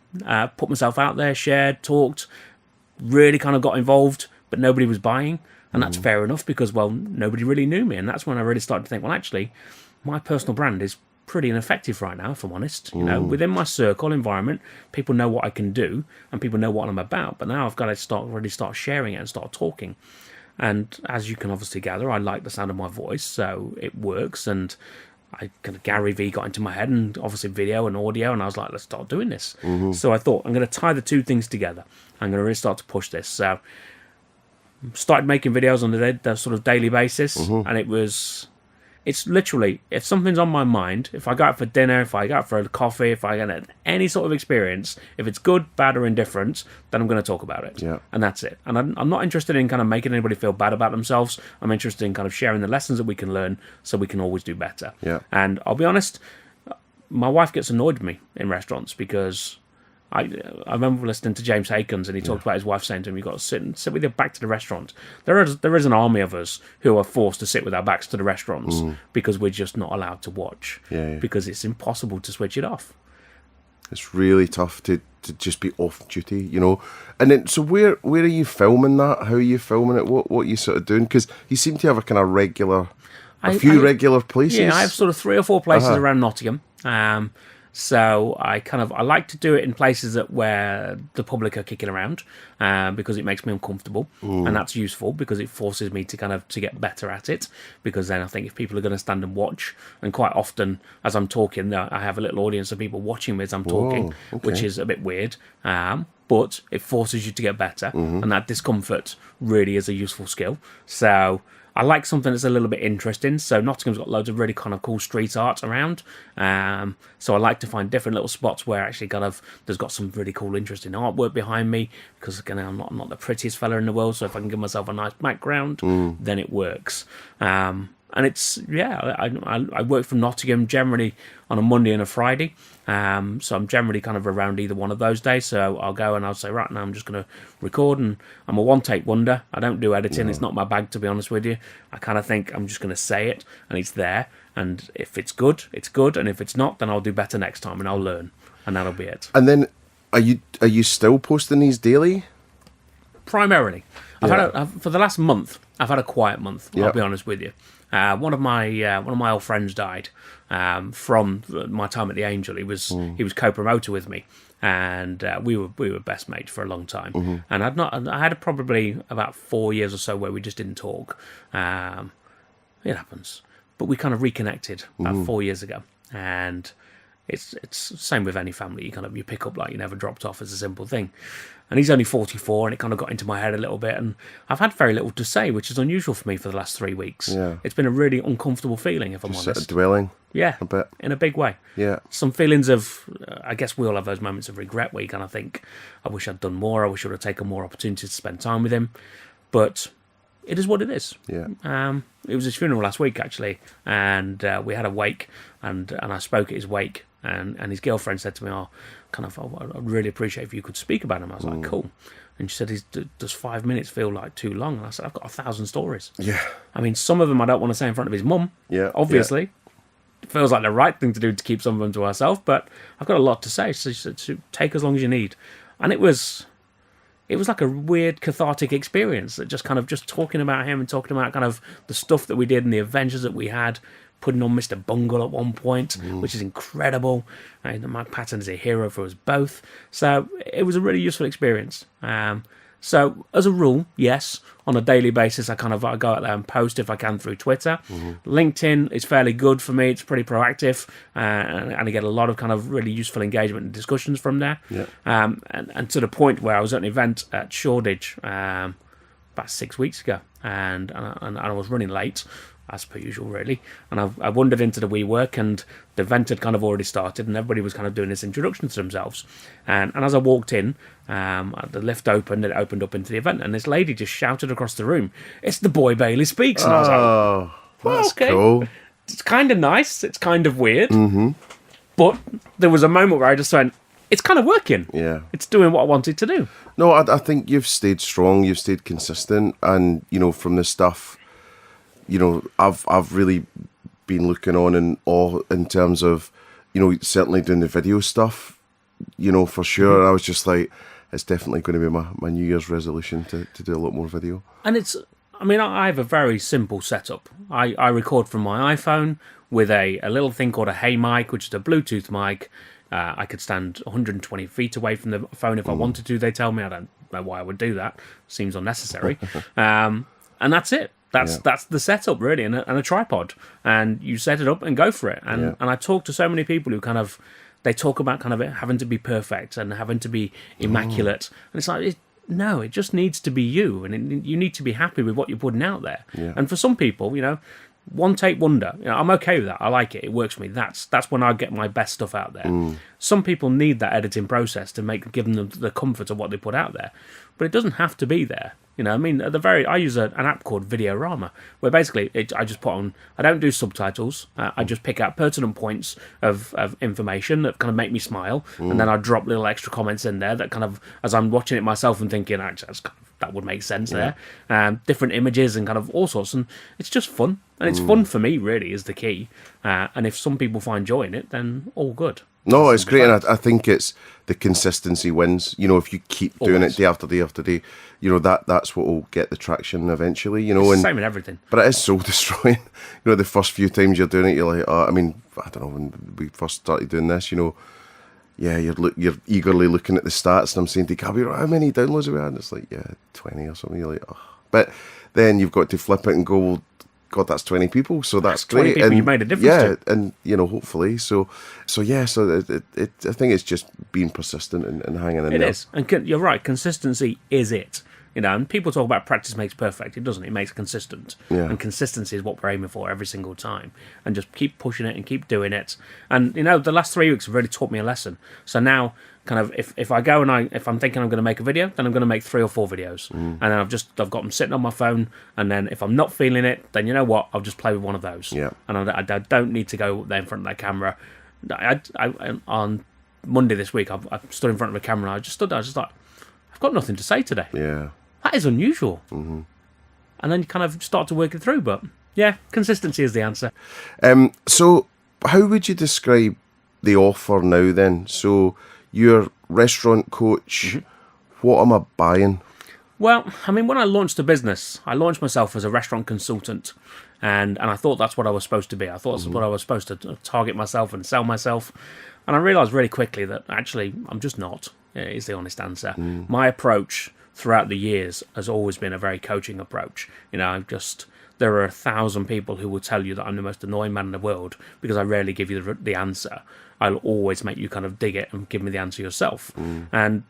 Put myself out there, shared, talked, really kind of got involved, but nobody was buying. And that's fair enough because, well, nobody really knew me. And that's when I really started to think, well, actually, my personal brand is pretty ineffective right now, if I'm honest. You know, within my circle environment, people know what I can do and people know what I'm about. But now I've got to start sharing it and start talking. And as you can obviously gather, I like the sound of my voice, so it works. And I kind of Gary V got into my head, and obviously video and audio, and I was like, let's start doing this. So I thought I'm going to tie the two things together. I'm going to really start to push this. So started making videos on the sort of daily basis, and it's literally, if something's on my mind, if I go out for dinner, if I go out for a coffee, if I get any sort of experience, if it's good, bad, or indifferent, then I'm going to talk about it. Yeah. And that's it. And I'm not interested in kind of making anybody feel bad about themselves. I'm interested in kind of sharing the lessons that we can learn so we can always do better. Yeah. And I'll be honest, my wife gets annoyed with me in restaurants because I remember listening to James Hakens, and he talked about his wife saying to him, you've got to sit with your back to the restaurant. There is an army of us who are forced to sit with our backs to the restaurants because we're just not allowed to watch because it's impossible to switch it off. It's really tough to just be off duty, you know. And then, so where are you filming that? How are you filming it? What are you sort of doing? Because you seem to have a kind of regular places. Yeah, I have sort of 3 or 4 places around Nottingham. So I like to do it in places where the public are kicking around because it makes me uncomfortable, and that's useful because it forces me to get better at it. Because then I think if people are going to stand and watch, and quite often as I'm talking, I have a little audience of people watching me as I'm talking, which is a bit weird. But it forces you to get better, and that discomfort really is a useful skill. So I like something that's a little bit interesting. So Nottingham's got loads of really kind of cool street art around. So I like to find different little spots where actually there's got some really cool, interesting artwork behind me. Because again, I'm not the prettiest fella in the world. So if I can give myself a nice background, then it works. And it's, I work from Nottingham generally on a Monday and a Friday. So I'm generally kind of around either one of those days. So I'll go and I'll say, right now I'm just going to record, and I'm a one-take wonder. I don't do editing. It's not my bag, to be honest with you. I kind of think I'm just going to say it and it's there. And if it's good, it's good. And if it's not, then I'll do better next time and I'll learn. And that'll be it. And then are you still posting these daily? Primarily. For the last month, I've had a quiet month, I'll be honest with you. One of my old friends died from my time at the Angel. He was co-promoter with me, and we were best mates for a long time. And I had probably about 4 years or so where we just didn't talk. It happens, but we kind of reconnected about 4 years ago, and it's the same with any family. You pick up like you never dropped off as a simple thing. And he's only 44, and it kind of got into my head a little bit. And I've had very little to say, which is unusual for me for the last 3 weeks. Yeah. It's been a really uncomfortable feeling, if I'm honest. Sort of dwelling. Yeah, a bit. In a big way. Yeah. Some feelings of, I guess we all have those moments of regret where you kind of think, I wish I'd done more. I wish I would have taken more opportunities to spend time with him. But it is what it is. Yeah. It was his funeral last week, actually, and we had a wake, and I spoke at his wake, and his girlfriend said to me, I'd really appreciate if you could speak about him. I was like, cool. And she said, does 5 minutes feel like too long? And I said, I've got 1,000 stories. Yeah. I mean, some of them I don't want to say in front of his mum. Yeah. Obviously. Yeah. It feels like the right thing to do to keep some of them to ourselves, but I've got a lot to say, so she said, take as long as you need. And it was like a weird cathartic experience, that just talking about him and talking about kind of the stuff that we did and the adventures that we had putting on Mr. Bungle at one point, which is incredible. Mike Patton is a hero for us both. So it was a really useful experience. So as a rule, yes, on a daily basis, I go out there and post if I can through Twitter. LinkedIn is fairly good for me. It's pretty proactive, and I get a lot of kind of really useful engagement and discussions from there. Yeah. And to the point where I was at an event at Shoreditch about 6 weeks ago, and I was running late, as per usual, really. And I wandered into the WeWork, and the event had kind of already started, and everybody was kind of doing this introduction to themselves. And as I walked in, the lift opened, and it opened up into the event, and this lady just shouted across the room, "It's the boy Bailey Speaks." And I was like, well, that's okay. cool. It's kind of nice. It's kind of weird. But there was a moment where I just went, it's kind of working. Yeah. It's doing what I wanted to do. No, I think you've stayed strong, you've stayed consistent, and, from the stuff, I've really been looking on in awe in terms of, certainly doing the video stuff, for sure. And I was just like, it's definitely going to be my New Year's resolution to do a lot more video. And I have a very simple setup. I record from my iPhone with a little thing called a Hey mic, which is a Bluetooth mic. I could stand 120 feet away from the phone if I wanted to, they tell me. I don't know why I would do that. Seems unnecessary. And that's it. That's the setup, really, and a tripod. And you set it up and go for it. And I talk to so many people who they talk about kind of it having to be perfect and having to be immaculate. And it's like, no, it just needs to be you. And you need to be happy with what you're putting out there. Yeah. And for some people, one take wonder. I'm okay with that. I like it. It works for me. That's when I get my best stuff out there. Some people need that editing process to give them the comfort of what they put out there, but it doesn't have to be there. I use an app called Videorama, where basically I just put on. I don't do subtitles. I just pick out pertinent points of information that kind of make me smile, and then I drop little extra comments in there that kind of, as I'm watching it myself and thinking, actually, that would make sense there. Different images and kind of all sorts, and it's just fun. And it's fun for me, really, is the key. And if some people find joy in it, then all good. No, it's great, and I think it's the consistency wins. If you keep doing it day after day after day, that's what will get the traction eventually. It's the same in everything. But it is soul destroying. The first few times you're doing it, you're like, I don't know, when we first started doing this, you're eagerly looking at the stats, and I'm saying to Gabby, how many downloads have we had? And it's like, 20 or something. You're like, oh. But then you've got to flip it and go, well, God, that's 20 people, so that's great. 20 people and you made a difference to. And hopefully, so I think it's just being persistent and hanging in there. It is, and you're right. Consistency is it. And people talk about practice makes perfect. It doesn't. It makes consistent. Yeah. And consistency is what we're aiming for every single time. And just keep pushing it and keep doing it. And, the last 3 weeks have really taught me a lesson. So now, kind of, if I go and if I'm thinking I'm going to make a video, then I'm going to make 3 or 4 videos. And then I've got them sitting on my phone. And then if I'm not feeling it, then you know what? I'll just play with one of those. Yeah. And I don't need to go there in front of that camera. On Monday this week, I stood in front of the camera and I just stood there. I was just like, I've got nothing to say today. Yeah. That is unusual. And then you kind of start to work it through. But yeah, consistency is the answer. So how would you describe the offer now then? So you're restaurant coach. What am I buying? Well, when I launched the business, I launched myself as a restaurant consultant. And I thought that's what I was supposed to be. I thought that's what I was supposed to target myself and sell myself. And I realised really quickly that actually I'm just not, is the honest answer. My approach throughout the years has always been a very coaching approach. There are 1,000 people who will tell you that I'm the most annoying man in the world because I rarely give you the answer. I'll always make you kind of dig it and give me the answer yourself. And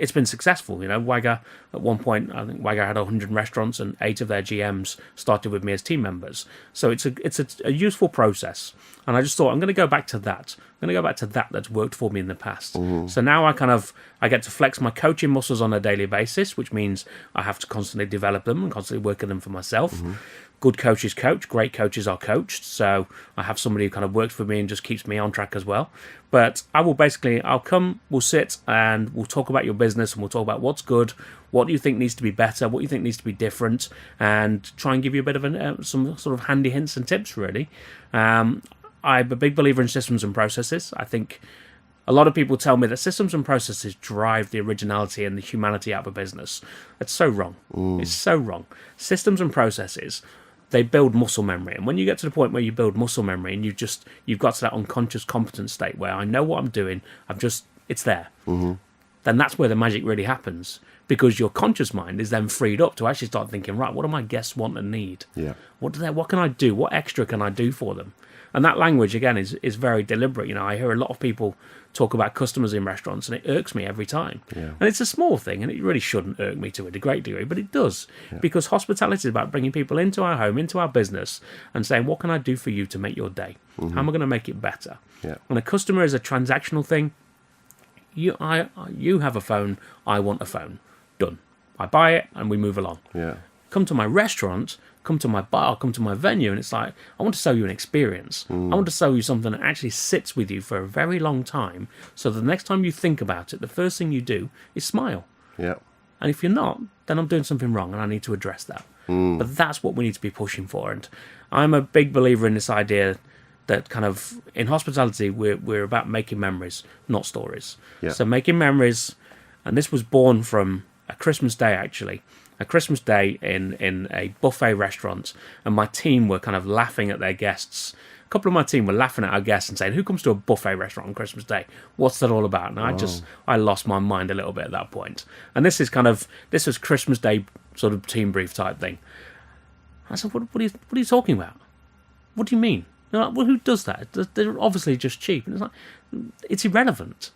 it's been successful. Wagga, at one point, I think Wagga had 100 restaurants and 8 of their GMs started with me as team members. So it's a useful process. And I just thought, I'm going to go back to that. I'm going to go back to that's worked for me in the past. So now I get to flex my coaching muscles on a daily basis, which means I have to constantly develop them and constantly work on them for myself. Good coaches coach, great coaches are coached. So I have somebody who kind of works for me and just keeps me on track as well. But I'll come, we'll sit and we'll talk about your business and we'll talk about what's good, what do you think needs to be better, what do you think needs to be different, and try and give you a bit of some sort of handy hints and tips, really. I'm a big believer in systems and processes. I think a lot of people tell me that systems and processes drive the originality and the humanity out of a business. It's so wrong. It's so wrong. Systems and processes, they build muscle memory. And when you get to the point where you build muscle memory and you've got to that unconscious competence state where I know what I'm doing, it's there. Then that's where the magic really happens, because your conscious mind is then freed up to actually start thinking, right, what do my guests want and need? Yeah. What can I do? What extra can I do for them? And that language, again, is very deliberate. You know, I hear a lot of people talk about customers in restaurants, and it irks me every time. Yeah. And it's a small thing, and it really shouldn't irk me to a great degree, but it does. Because hospitality is about bringing people into our home, into our business, and saying, what can I do for you to make your day? How am I going to make it better? Yeah. And a customer is a transactional thing. You have a phone, I want a phone. Done. I buy it, and we move along. Yeah. Come to my restaurant, come to my bar, come to my venue, and it's like, I want to sell you an experience. I want to sell you something that actually sits with you for a very long time, so the next time you think about it, the first thing you do is smile. Yeah. And if you're not, then I'm doing something wrong, and I need to address that. But that's what we need to be pushing for. And I'm a big believer in this idea that kind of, in hospitality, we're about making memories, not stories. Yeah. So making memories, and this was born from a Christmas day, actually. A Christmas day in a buffet restaurant, and my team were kind of laughing at their guests. A couple of my team were laughing at our guests and saying, who comes to a buffet restaurant on Christmas Day? What's that all about? And I lost my mind a little bit at that point. And this was Christmas Day sort of team brief type thing. I said, what are you talking about? What do you mean? They're like, well, who does that? They're obviously just cheap. And it's like, it's irrelevant.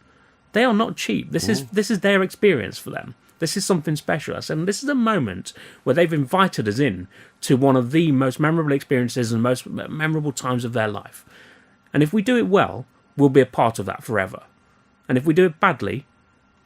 They are not cheap. This is their experience for them. This is something special. I said, and this is a moment where they've invited us in to one of the most memorable experiences and most memorable times of their life. And if we do it well, we'll be a part of that forever. And if we do it badly,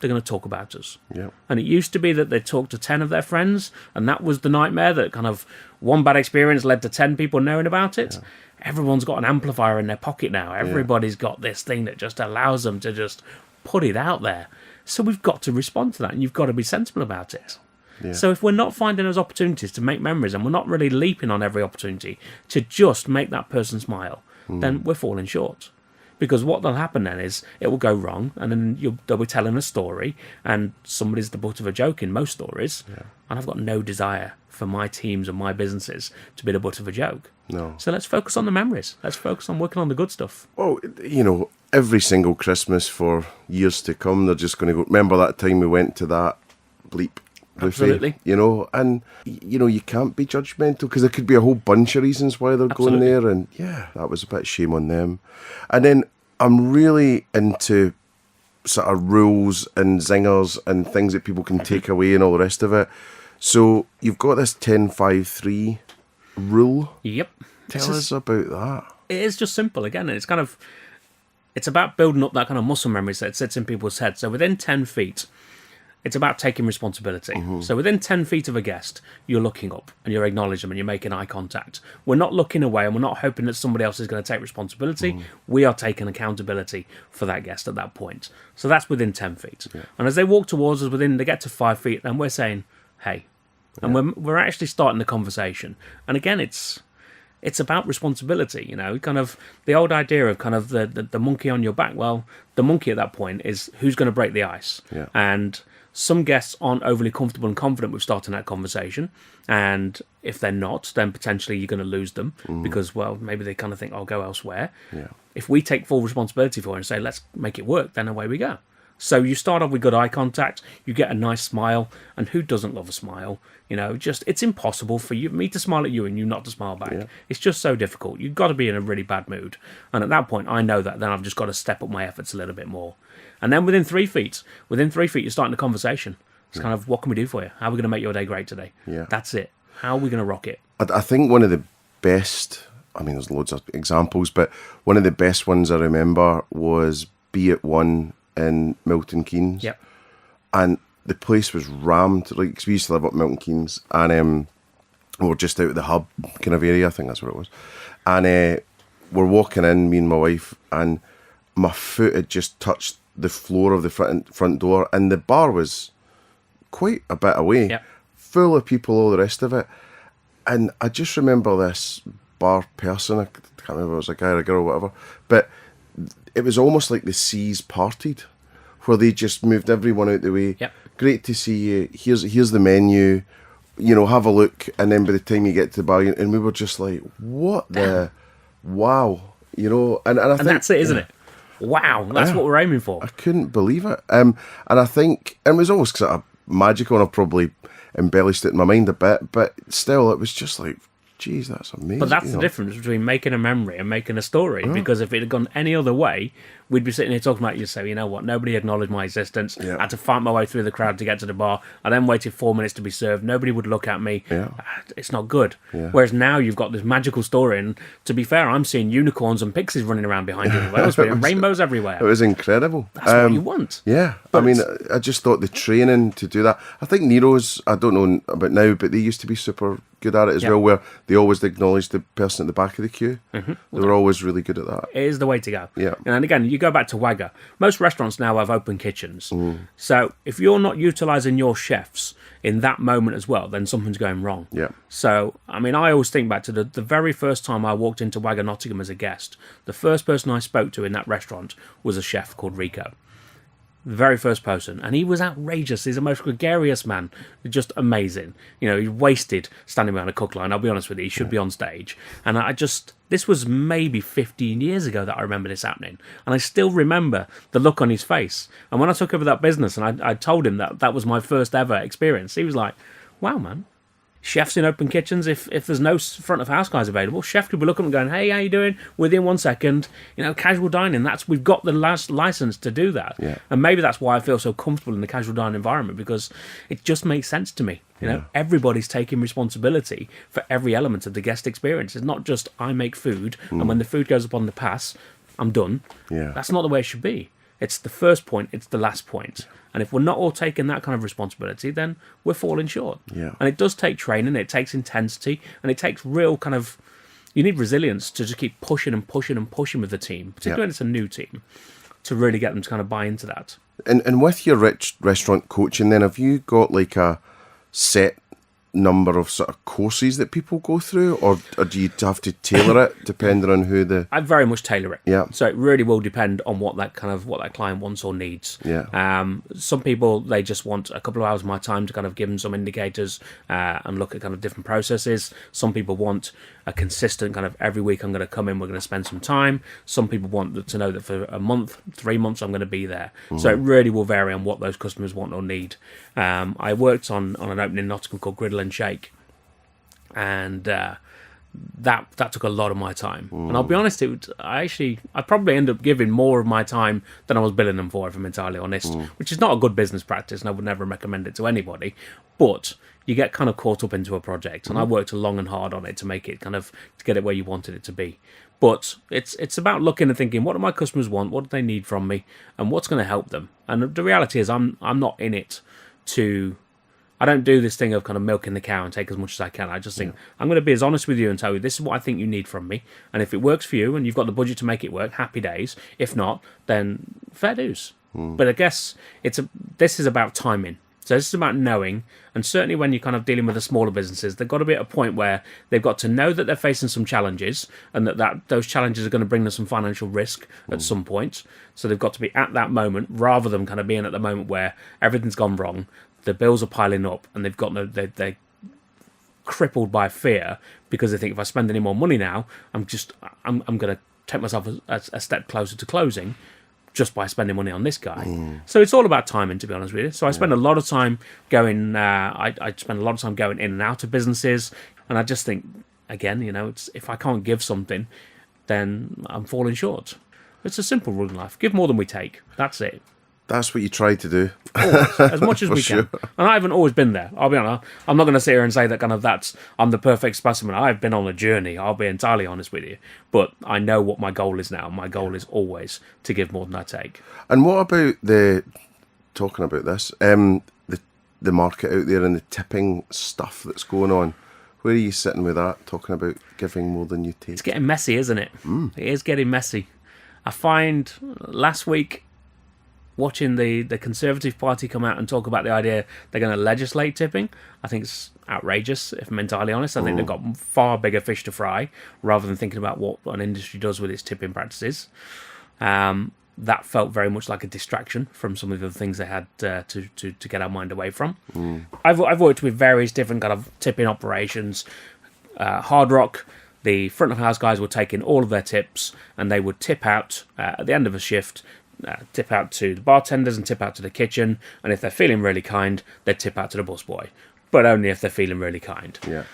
they're going to talk about us. Yeah. And it used to be that they talked to 10 of their friends, and that was the nightmare, that kind of one bad experience led to 10 people knowing about it. Yeah. Everyone's got an amplifier in their pocket now. Everybody's got this thing that just allows them to just put it out there. So we've got to respond to that, and you've got to be sensible about it. Yeah. So if we're not finding those opportunities to make memories, and we're not really leaping on every opportunity to just make that person smile, then we're falling short. Because what will happen then is it will go wrong, and then they'll be telling a story, and somebody's the butt of a joke in most stories, and I've got no desire for my teams and my businesses to be the butt of a joke. No. So let's focus on the memories. Let's focus on working on the good stuff. Well, you know, every single Christmas for years to come, they're just going to go, remember that time we went to that bleep buffet? Absolutely. You know, and, you know, you can't be judgmental, because there could be a whole bunch of reasons why they're going there, and that was a bit shame on them. And then I'm really into sort of rules and zingers and things that people can take away and all the rest of it. So you've got this 10-5-3 rule. Yep. Tell us about that. It is just simple, again, and it's about building up that kind of muscle memory that sits in people's heads. So within 10 feet, it's about taking responsibility. So within 10 feet of a guest, you're looking up and you're acknowledging them and you're making eye contact. We're not looking away, and we're not hoping that somebody else is going to take responsibility. We are taking accountability for that guest at that point. So that's within 10 feet. Yeah. And as they walk towards us, they get to 5 feet, then we're saying, hey. And we're actually starting the conversation. And again, it's about responsibility, you know, kind of the old idea of kind of the monkey on your back. Well, the monkey at that point is who's going to break the ice. Yeah. And some guests aren't overly comfortable and confident with starting that conversation. And if they're not, then potentially you're going to lose them because, well, maybe they kind of think, I'll go elsewhere. Yeah. If we take full responsibility for it and say, let's make it work, then away we go. So you start off with good eye contact, you get a nice smile, and who doesn't love a smile? You know, just it's impossible for me to smile at you and you not to smile back. Yeah. It's just so difficult. You've got to be in a really bad mood. And at that point, I know that. Then I've just got to step up my efforts a little bit more. And then within 3 feet, you're starting the conversation. It's kind of, what can we do for you? How are we going to make your day great today? Yeah. That's it. How are we going to rock it? I think one of the best, I mean, there's loads of examples, but one of the best ones I remember was Be It One in Milton Keynes. Yep. And the place was rammed. Like, 'cause we used to live up Milton Keynes, and we were just out of the hub kind of area, I think that's what it was. And we're walking in, me and my wife, and my foot had just touched the floor of the front door, and the bar was quite a bit away, full of people, all the rest of it. And I just remember this bar person, I can't remember if it was a guy or a girl or whatever, but it was almost like the seas parted, where they just moved everyone out the way. Yep. Great to see you. Here's the menu. have a look, and then by the time you get to the bar, and we were just like, what the, wow, and I think that's it, isn't it? Wow, that's what we're aiming for. I couldn't believe it. And I think it was almost sort of magical, and I've probably embellished it in my mind a bit, but still, it was just like, geez, that's amazing. But that's the difference between making a memory and making a story, because if it had gone any other way, we'd be sitting here talking about, you say, you know what, nobody acknowledged my existence. I had to fight my way through the crowd to get to the bar. I then waited 4 minutes to be served. Nobody would look at me. It's not good. Whereas now you've got this magical story, and to be fair, I'm seeing unicorns and pixies running around behind you. Rainbows everywhere. It was incredible. That's what you want. Yeah. But I just thought the training to do that. I think Nero's, I don't know about now, but they used to be super good at it as well, where they always acknowledged the person at the back of the queue. They were always really good at that. It is the way to go. Yeah. And again, you go back to Wagga. Most restaurants now have open kitchens. So if you're not utilising your chefs in that moment as well, then something's going wrong. Yeah. So, I mean, I always think back to the very first time I walked into Wagga Nottingham as a guest. The first person I spoke to in that restaurant was a chef called Rico. The very first person, and he was outrageous. He's the most gregarious man, just amazing. He's wasted standing behind a cook line. I'll be honest with you, he should be on stage. And this was maybe 15 years ago that I remember this happening, and I still remember the look on his face. And when I took over that business, and I told him that was my first ever experience, he was like, "Wow, man." Chefs in open kitchens, if there's no front of house guys available, chef could be looking and going, "Hey, how you doing?" Within 1 second, casual dining. We've got the last license to do that, and maybe that's why I feel so comfortable in the casual dining environment, because it just makes sense to me. Everybody's taking responsibility for every element of the guest experience. It's not just I make food, and when the food goes up on the pass, I'm done. That's not the way it should be. It's the first point, it's the last point. And if we're not all taking that kind of responsibility, then we're falling short. And it does take training, it takes intensity, and it takes real kind of... You need resilience to just keep pushing and pushing and pushing with the team, particularly when it's a new team, to really get them to kind of buy into that. And with your restaurant coaching then, have you got like a set number of sort of courses that people go through, or do you have to tailor it depending on who the... I very much tailor it. So it really will depend on what that client wants or needs. Some people, they just want a couple of hours of my time to kind of give them some indicators and look at kind of different processes. Some people want a consistent kind of every week I'm going to come in, we're going to spend some time. Some people want to know that for a month, 3 months, I'm going to be there. So it really will vary on what those customers want or need. I worked on an opening in Nottingham called Griddle and Shake, and that took a lot of my time. And I'll be honest, I probably ended up giving more of my time than I was billing them for, if I'm entirely honest, which is not a good business practice, and I would never recommend it to anybody. But you get kind of caught up into a project, and I worked long and hard on it to make it to get it where you wanted it to be. But it's about looking and thinking, what do my customers want? What do they need from me? And what's going to help them? And the reality is, I'm not in it to... I don't do this thing of kind of milking the cow and take as much as I can. I just think, I'm going to be as honest with you and tell you, this is what I think you need from me. And if it works for you and you've got the budget to make it work, happy days. If not, then fair dues. But I guess this is about timing. So this is about knowing, and certainly when you're kind of dealing with the smaller businesses, they've got to be at a point where they've got to know that they're facing some challenges, and that those challenges are going to bring them some financial risk at some point. So they've got to be at that moment, rather than kind of being at the moment where everything's gone wrong, the bills are piling up, and they're crippled by fear because they think, if I spend any more money now, I'm going to take myself a step closer to closing, just by spending money on this guy. So it's all about timing, to be honest with you. So I spend a lot of time going... I spend a lot of time going in and out of businesses, and I just think, again, if I can't give something, then I'm falling short. It's a simple rule in life. Give more than we take. That's it. That's what you try to do. Always, as much as we can. And I haven't always been there. I'll be honest. I'm not going to sit here and say that I'm the perfect specimen. I've been on a journey. I'll be entirely honest with you. But I know what my goal is now. My goal is always to give more than I take. And what about talking about this, the market out there and the tipping stuff that's going on? Where are you sitting with that, talking about giving more than you take? It's getting messy, isn't it? It is getting messy. I find last week, watching the Conservative Party come out and talk about the idea they're going to legislate tipping, I think it's outrageous, if I'm entirely honest. I think they've got far bigger fish to fry, rather than thinking about what an industry does with its tipping practices. that felt very much like a distraction from some of the things they had to get our mind away from. I've worked with various different kind of tipping operations. Hard Rock, the front of house guys were taking all of their tips and they would tip out at the end of a shift, tip out to the bartenders and tip out to the kitchen. And if they're feeling really kind, they'd tip out to the busboy, but only if they're feeling really kind. Yeah.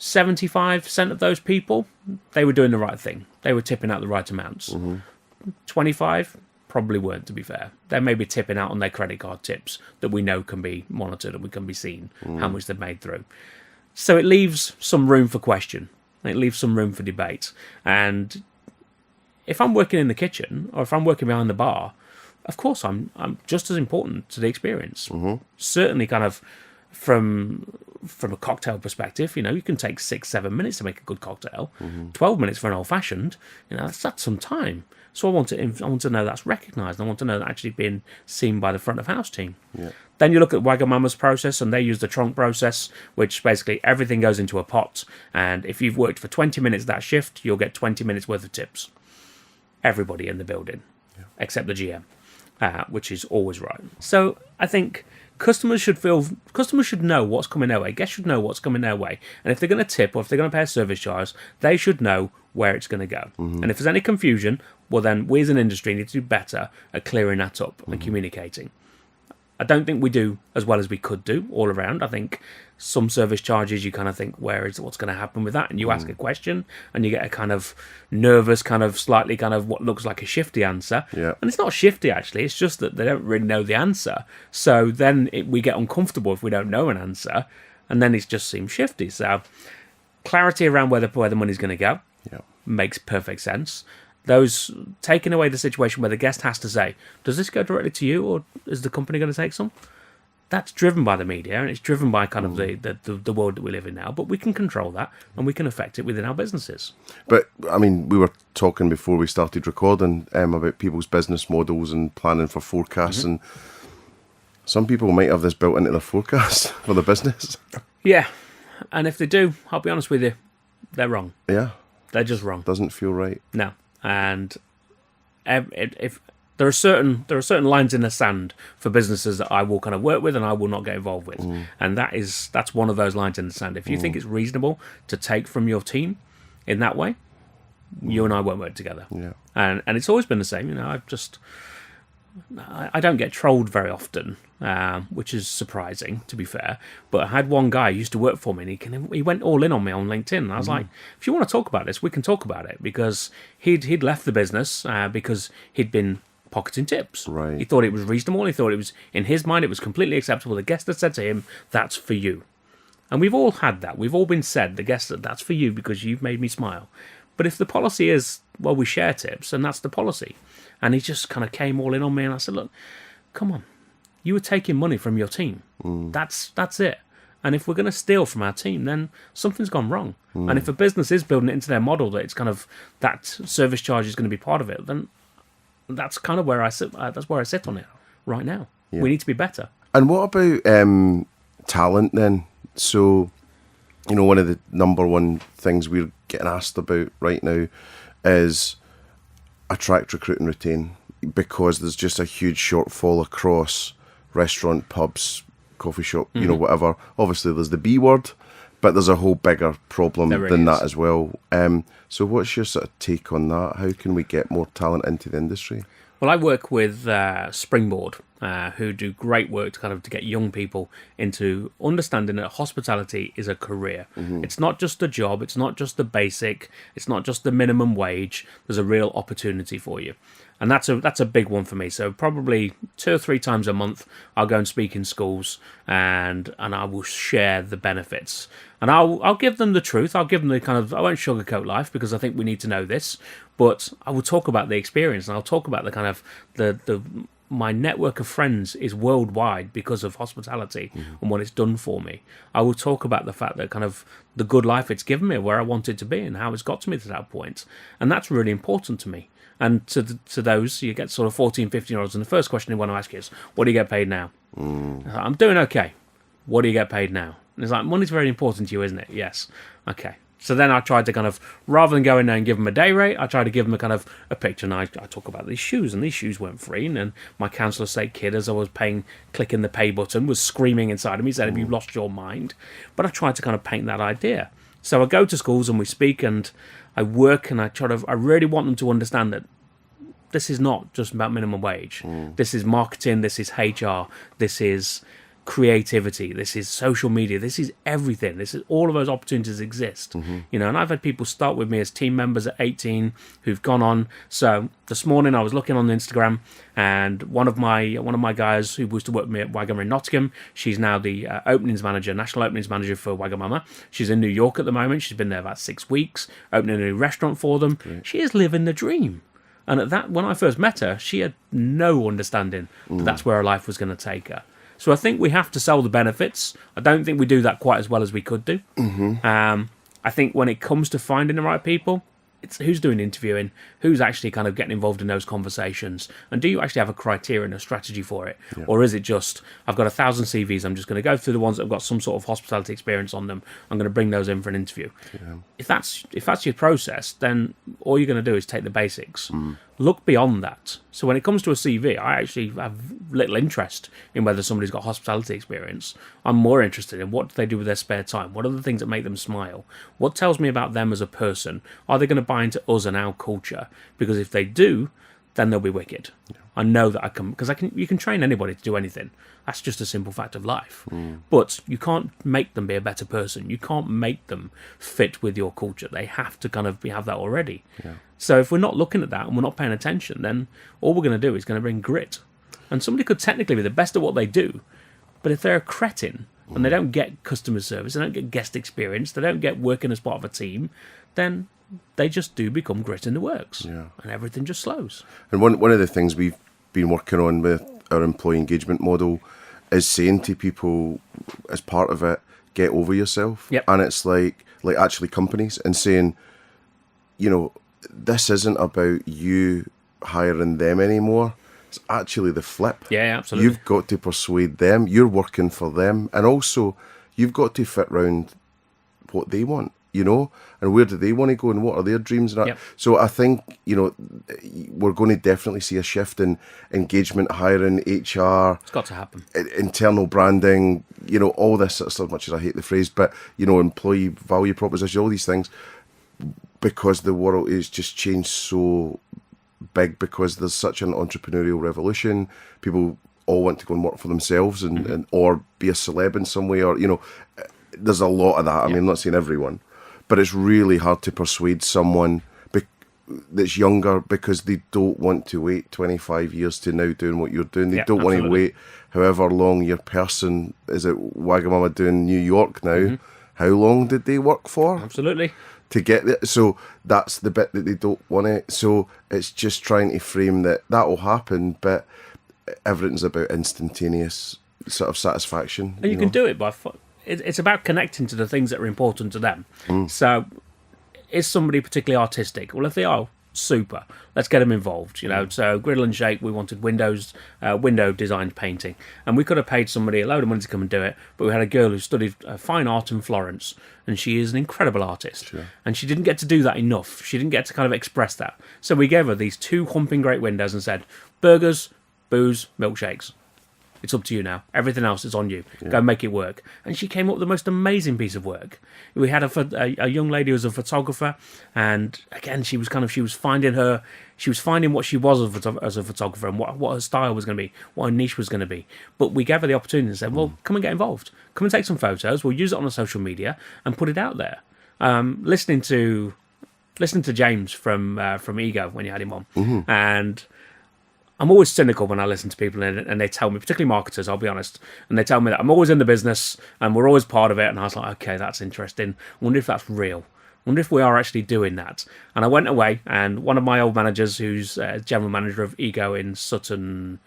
75% of those people, they were doing the right thing. They were tipping out the right amounts. 25 probably weren't, to be fair. They may be tipping out on their credit card tips that we know can be monitored and we can be seen how much they've made through. So it leaves some room for question. It leaves some room for debate. And if I'm working in the kitchen or if I'm working behind the bar, of course I'm just as important to the experience. Certainly kind of from a cocktail perspective, you can take 6-7 minutes to make a good cocktail. 12 minutes for an old-fashioned, that's some time. So I want to know that's recognised. I want to know that actually being seen by the front of house team. Yeah. Then you look at Wagamama's process, and they use the trunk process, which basically everything goes into a pot. And if you've worked for 20 minutes that shift, you'll get 20 minutes worth of tips. Everybody in the building, except the GM, which is always right. So I think customers should know what's coming their way. Guests should know what's coming their way. And if they're going to tip or if they're going to pay a service charge, they should know where it's going to go. And if there's any confusion, well, then we as an industry need to do better at clearing that up and communicating. I don't think we do as well as we could do all around. I think some service charges, you kind of think, what's going to happen with that? And you ask a question and you get a kind of nervous, kind of slightly kind of what looks like a shifty answer. Yeah. And it's not shifty, actually. It's just that they don't really know the answer. So then we get uncomfortable if we don't know an answer. And then it just seems shifty. So clarity around where the money's going to go makes perfect sense. Those taking away the situation where the guest has to say, does this go directly to you or is the company going to take some? That's driven by the media and it's driven by kind of the world that we live in now. But we can control that and we can affect it within our businesses. But, I mean, we were talking before we started recording about people's business models and planning for forecasts. And some people might have this built into their forecast for the business. Yeah. And if they do, I'll be honest with you, they're wrong. Yeah. They're just wrong. Doesn't feel right. No. And if there are certain lines in the sand for businesses that I will kind of work with and I will not get involved with, and that's one of those lines in the sand. If you think it's reasonable to take from your team in that way, you and I won't work together. Yeah. And it's always been the same. I don't get trolled very often, which is surprising, to be fair. But I had one guy who used to work for me, and he went all in on me on LinkedIn. And I was like, if you want to talk about this, we can talk about it. Because he'd left the business because he'd been pocketing tips. Right. He thought it was reasonable. He thought it was, in his mind, it was completely acceptable. The guest had said to him, that's for you. And we've all had that. We've all been said, the guest, that's for you because you've made me smile. But if the policy is, well, we share tips, and that's the policy. And he just kind of came all in on me, and I said, look, come on. You were taking money from your team. That's it. And if we're going to steal from our team, then something's gone wrong. And if a business is building it into their model that it's kind of that service charge is going to be part of it, then that's kind of where I sit. That's where I sit on it right now. Yeah. We need to be better. And what about talent then? So, one of the number one things we're getting asked about right now is attract, recruit and retain, because there's just a huge shortfall across restaurant, pubs, coffee shop, whatever. Obviously there's the B word, but there's a whole bigger problem than that as well. So what's your sort of take on that? How can we get more talent into the industry? Well, I work with Springboard, who do great work to get young people into understanding that hospitality is a career. It's not just a job, it's not just the basic, it's not just the minimum wage. There's a real opportunity for you. And that's a big one for me. So probably 2 or 3 times a month, I'll go and speak in schools and I will share the benefits. And I'll give them the truth. I'll give them I won't sugarcoat life because I think we need to know this. But I will talk about the experience and I'll talk about my network of friends is worldwide because of hospitality and what it's done for me. I will talk about the fact that the good life it's given me, where I wanted to be and how it's got to me to that point. And that's really important to me. And to those, you get sort of 14, 15-year-olds, and the first question they want to ask is, what do you get paid now? I'm doing okay. What do you get paid now? And it's like, money's very important to you, isn't it? Yes. Okay. So then I tried to kind of, rather than go in there and give them a day rate, I tried to give them a kind of a picture. And I talk about these shoes, and these shoes weren't free. And my council estate kid, as I was clicking the pay button, was screaming inside of me, saying, "Have you lost your mind?" But I tried to kind of paint that idea. So I go to schools and we speak and I work, and I really want them to understand that this is not just about minimum wage. This is marketing, this is HR, this is creativity, this is social media, this is everything. This is all of those opportunities exist. You know, and I've had people start with me as team members at 18 who've gone on. So this morning I was looking on Instagram, and one of my guys who used to work with me at Wagamama in Nottingham, she's now the national openings manager for Wagamama. She's in New York at the moment. She's been there about 6 weeks, opening a new restaurant for them. Great. She is living the dream. And at that, when I first met her, she had no understanding that that's where her life was going to take her. So I think we have to sell the benefits. I don't think we do that quite as well as we could do. I think when it comes to finding the right people, it's who's doing interviewing, who's actually kind of getting involved in those conversations, and do you actually have a criteria and a strategy for it? Yeah. Or is it just, I've got 1,000 CVs, I'm just going to go through the ones that have got some sort of hospitality experience on them, I'm going to bring those in for an interview. Yeah. If that's your process, then all you're going to do is take the basics. Look beyond that. So when it comes to a CV, I actually have little interest in whether somebody's got hospitality experience. I'm more interested in what do they do with their spare time? What are the things that make them smile? What tells me about them as a person? Are they going to buy into us and our culture? Because if they do, then they'll be wicked. Yeah. I know that you can train anybody to do anything. That's just a simple fact of life. But you can't make them be a better person. You can't make them fit with your culture. They have to kind of have that already. Yeah. So if we're not looking at that and we're not paying attention, then all we're going to do is going to bring grit. And somebody could technically be the best at what they do, but if they're a cretin and they don't get customer service, they don't get guest experience, they don't get working as part of a team, then they just do become grit in the works. Yeah. And everything just slows. And one of the things we've been working on with our employee engagement model is saying to people as part of it, get over yourself. Yep. And it's like actually companies, and saying, you know, this isn't about you hiring them anymore. It's actually the flip. Yeah, absolutely. You've got to persuade them. You're working for them. And also, you've got to fit around what they want, you know, and where do they want to go and what are their dreams and that. Yep. So I think, you know, we're going to definitely see a shift in engagement, hiring, HR. It's got to happen. Internal branding, you know, all this sort of stuff, much as I hate the phrase, but, you know, employee value proposition, all these things, because the world is just changed so big, because there's such an entrepreneurial revolution. People all want to go and work for themselves and or be a celeb in some way, or, you know, there's a lot of that. I mean, I'm not saying everyone, but it's really hard to persuade someone that's younger, because they don't want to wait 25 years to now doing what you're doing. They don't want to wait however long your person is at Wagamama doing New York now. How long did they work for? Absolutely. To get there. So that's the bit that they don't want to. So it's just trying to frame that will happen, but everything's about instantaneous sort of satisfaction. And you can do it by... It's about connecting to the things that are important to them. So, is somebody particularly artistic? Well, if they are, super. Let's get them involved. You know, so Griddle and Shake, we wanted window designed painting, and we could have paid somebody a load of money to come and do it. But we had a girl who studied fine art in Florence, and she is an incredible artist. Sure. And she didn't get to do that enough. She didn't get to kind of express that. So we gave her these 2 humping great windows and said, burgers, booze, milkshakes. It's up to you now. Everything else is on you. Yeah. Go make it work. And she came up with the most amazing piece of work. We had a young lady who was a photographer, and again, she was finding what she was as a photographer, and what her style was going to be, what her niche was going to be. But we gave her the opportunity and said, well, come and get involved. Come and take some photos. We'll use it on the social media and put it out there. Listening to James from Ego when you had him on, and I'm always cynical when I listen to people and they tell me, particularly marketers, I'll be honest, and they tell me that I'm always in the business and we're always part of it. And I was like, okay, that's interesting. I wonder if that's real. I wonder if we are actually doing that. And I went away, and one of my old managers, who's general manager of Ego in Sutton,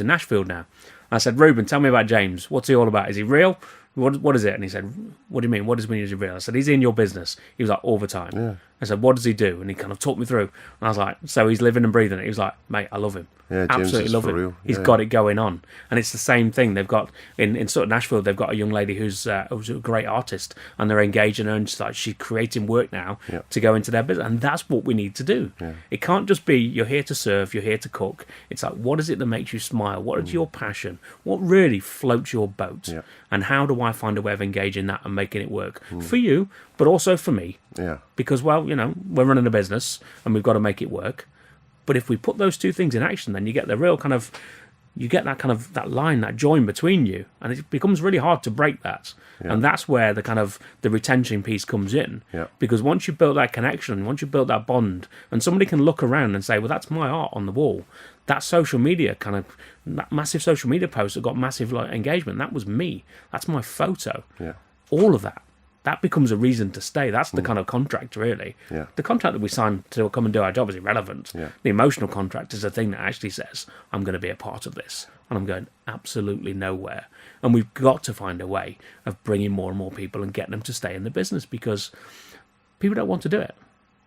Nashville now, I said, Ruben, tell me about James. What's he all about? Is he real? What is it? And he said, what do you mean? What does mean is he real? I said, he's in your business. He was like, all the time. Yeah. I said, what does he do? And he kind of talked me through. And I was like, so he's living and breathing it. He was like, mate, I love him. Yeah, absolutely love him. Real. He's got it going on. And it's the same thing. They've got, in sort of Nashville, they've got a young lady who's a great artist, and they're engaging her, and she's creating work now to go into their business. And that's what we need to do. Yeah. It can't just be, you're here to serve, you're here to cook. It's like, what is it that makes you smile? What is your passion? What really floats your boat? Yeah. And how do I find a way of engaging that and making it work for you, but also for me? Yeah. Because, well, we're running a business and we've got to make it work. But if we put those two things in action, then you get the real kind of, that line, that join between you, and it becomes really hard to break that. Yeah. And that's where the retention piece comes in. Yeah. Because once you build that connection, once you build that bond, and somebody can look around and say, well, that's my art on the wall. That social media that massive social media post that got massive engagement, that was me. That's my photo. Yeah. All of that becomes a reason to stay. That's the kind of contract, really. Yeah. The contract that we sign to come and do our job is irrelevant. Yeah. The emotional contract is the thing that actually says, I'm going to be a part of this. And I'm going absolutely nowhere. And we've got to find a way of bringing more and more people and getting them to stay in the business, because people don't want to do it.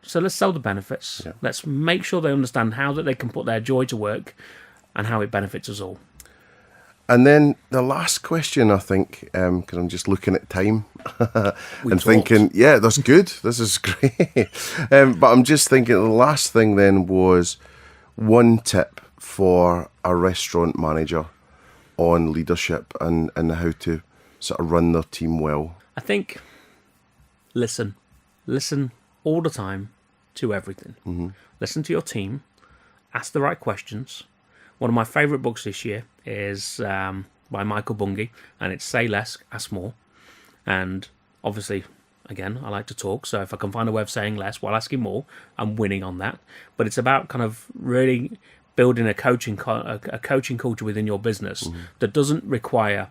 So let's sell the benefits. Yeah. Let's make sure they understand how that they can put their joy to work and how it benefits us all. And then the last question, I think, because I'm just looking at time and thinking, yeah, that's good. This is great. But I'm just thinking the last thing then was one tip for a restaurant manager on leadership and how to sort of run their team well. I think listen all the time to everything. Mm-hmm. Listen to your team, ask the right questions. One of my favourite books this year is by Michael Bungay, and it's Say Less, Ask More. And obviously, again, I like to talk, so if I can find a way of saying less while asking more, I'm winning on that. But it's about kind of really building a coaching culture within your business that doesn't require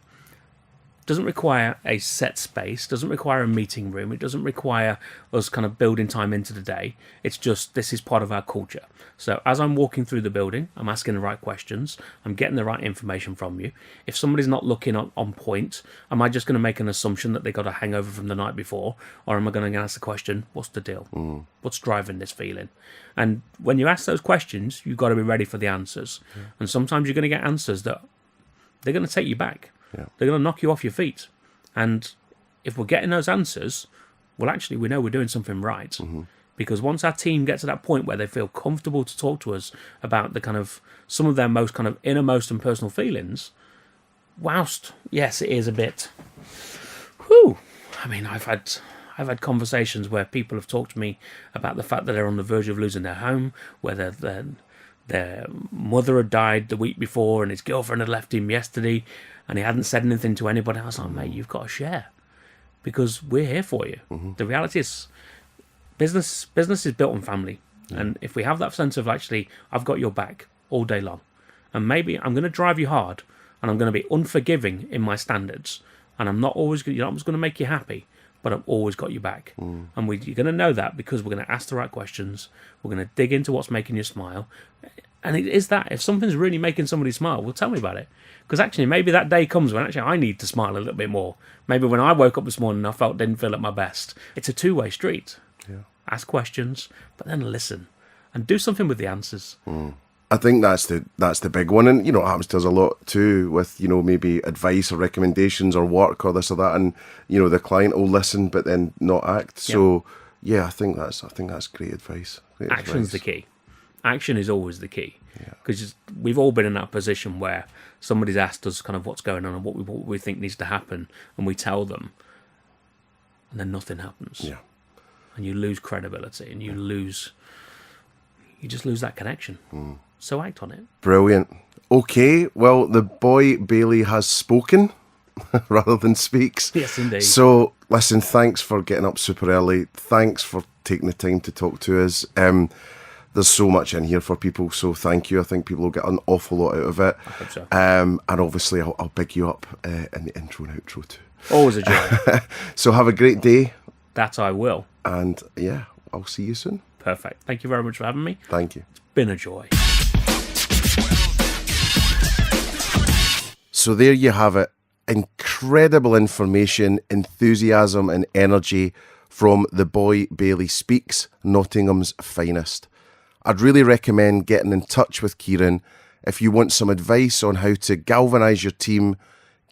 a set space, doesn't require a meeting room, it doesn't require us kind of building time into the day. It's just, this is part of our culture. So as I'm walking through the building, I'm asking the right questions, I'm getting the right information from you. If somebody's not looking on point, am I just going to make an assumption that they got a hangover from the night before? Or am I going to ask the question, what's the deal? What's driving this feeling? And when you ask those questions, you've got to be ready for the answers. And sometimes you're going to get answers that they're going to take you back. Yeah. They're going to knock you off your feet. And if we're getting those answers, well, actually, we know we're doing something right. Mm-hmm. Because once our team gets to that point where they feel comfortable to talk to us about the kind of some of their most kind of innermost and personal feelings, whilst, yes, it is a bit, I mean, I've had conversations where people have talked to me about the fact that they're on the verge of losing their home, whether their mother had died the week before and his girlfriend had left him yesterday, and he hadn't said anything to anybody. I was like, mate, you've got to share, because we're here for you. Mm-hmm. The reality is, business is built on family. Yeah. And if we have that sense of, actually, I've got your back all day long, and maybe I'm going to drive you hard, and I'm going to be unforgiving in my standards, and I'm not always going to make you happy, but I've always got your back. And you're going to know that because we're going to ask the right questions. We're going to dig into what's making you smile. And it is that. If something's really making somebody smile, well, tell me about it. Because actually, maybe that day comes when actually I need to smile a little bit more. Maybe when I woke up this morning, I didn't feel at my best. It's a two-way street. Yeah. Ask questions, but then listen. And do something with the answers. I think that's the big one. And, it happens to us a lot too with, maybe advice or recommendations or work or this or that. And, the client will listen, but then not act. So, yeah, I think that's great advice. Action's the key. Action is always the key. Because we've all been in that position where somebody's asked us kind of what's going on and what we think needs to happen. And we tell them. And then nothing happens. Yeah. And you lose credibility and you just lose that connection. So act on it. Brilliant. Okay, well, the boy Bailey has spoken rather than speaks. Yes, indeed. So, listen, thanks for getting up super early. Thanks for taking the time to talk to us. There's so much in here for people, so thank you. I think people will get an awful lot out of it. I hope so. And obviously, I'll big you up in the intro and outro too. Always a joy. So have a great day. That I will. And yeah, I'll see you soon. Perfect. Thank you very much for having me. Thank you. It's been a joy. So there you have it. Incredible information, enthusiasm and energy from the boy Bailey Speaks, Nottingham's finest. I'd really recommend getting in touch with Kieron if you want some advice on how to galvanise your team,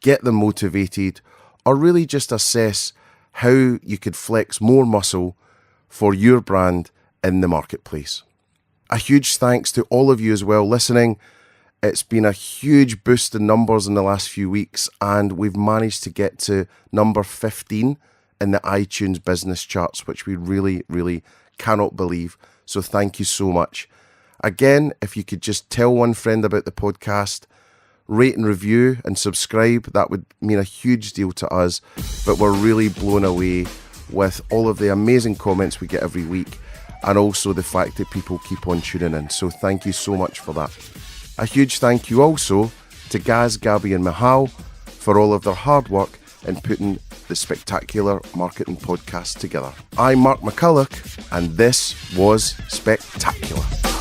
get them motivated, or really just assess how you could flex more muscle for your brand in the marketplace. A huge thanks to all of you as well listening. It's been a huge boost in numbers in the last few weeks, and we've managed to get to number 15 in the iTunes business charts, which we really, really cannot believe. So thank you so much. Again, if you could just tell one friend about the podcast, rate and review and subscribe, that would mean a huge deal to us. But we're really blown away with all of the amazing comments we get every week, and also the fact that people keep on tuning in. So thank you so much for that. A huge thank you also to Gaz, Gabby and Mahal for all of their hard work in putting the Spectacular Marketing Podcast together. I'm Mark McCulloch, and this was Spectacular.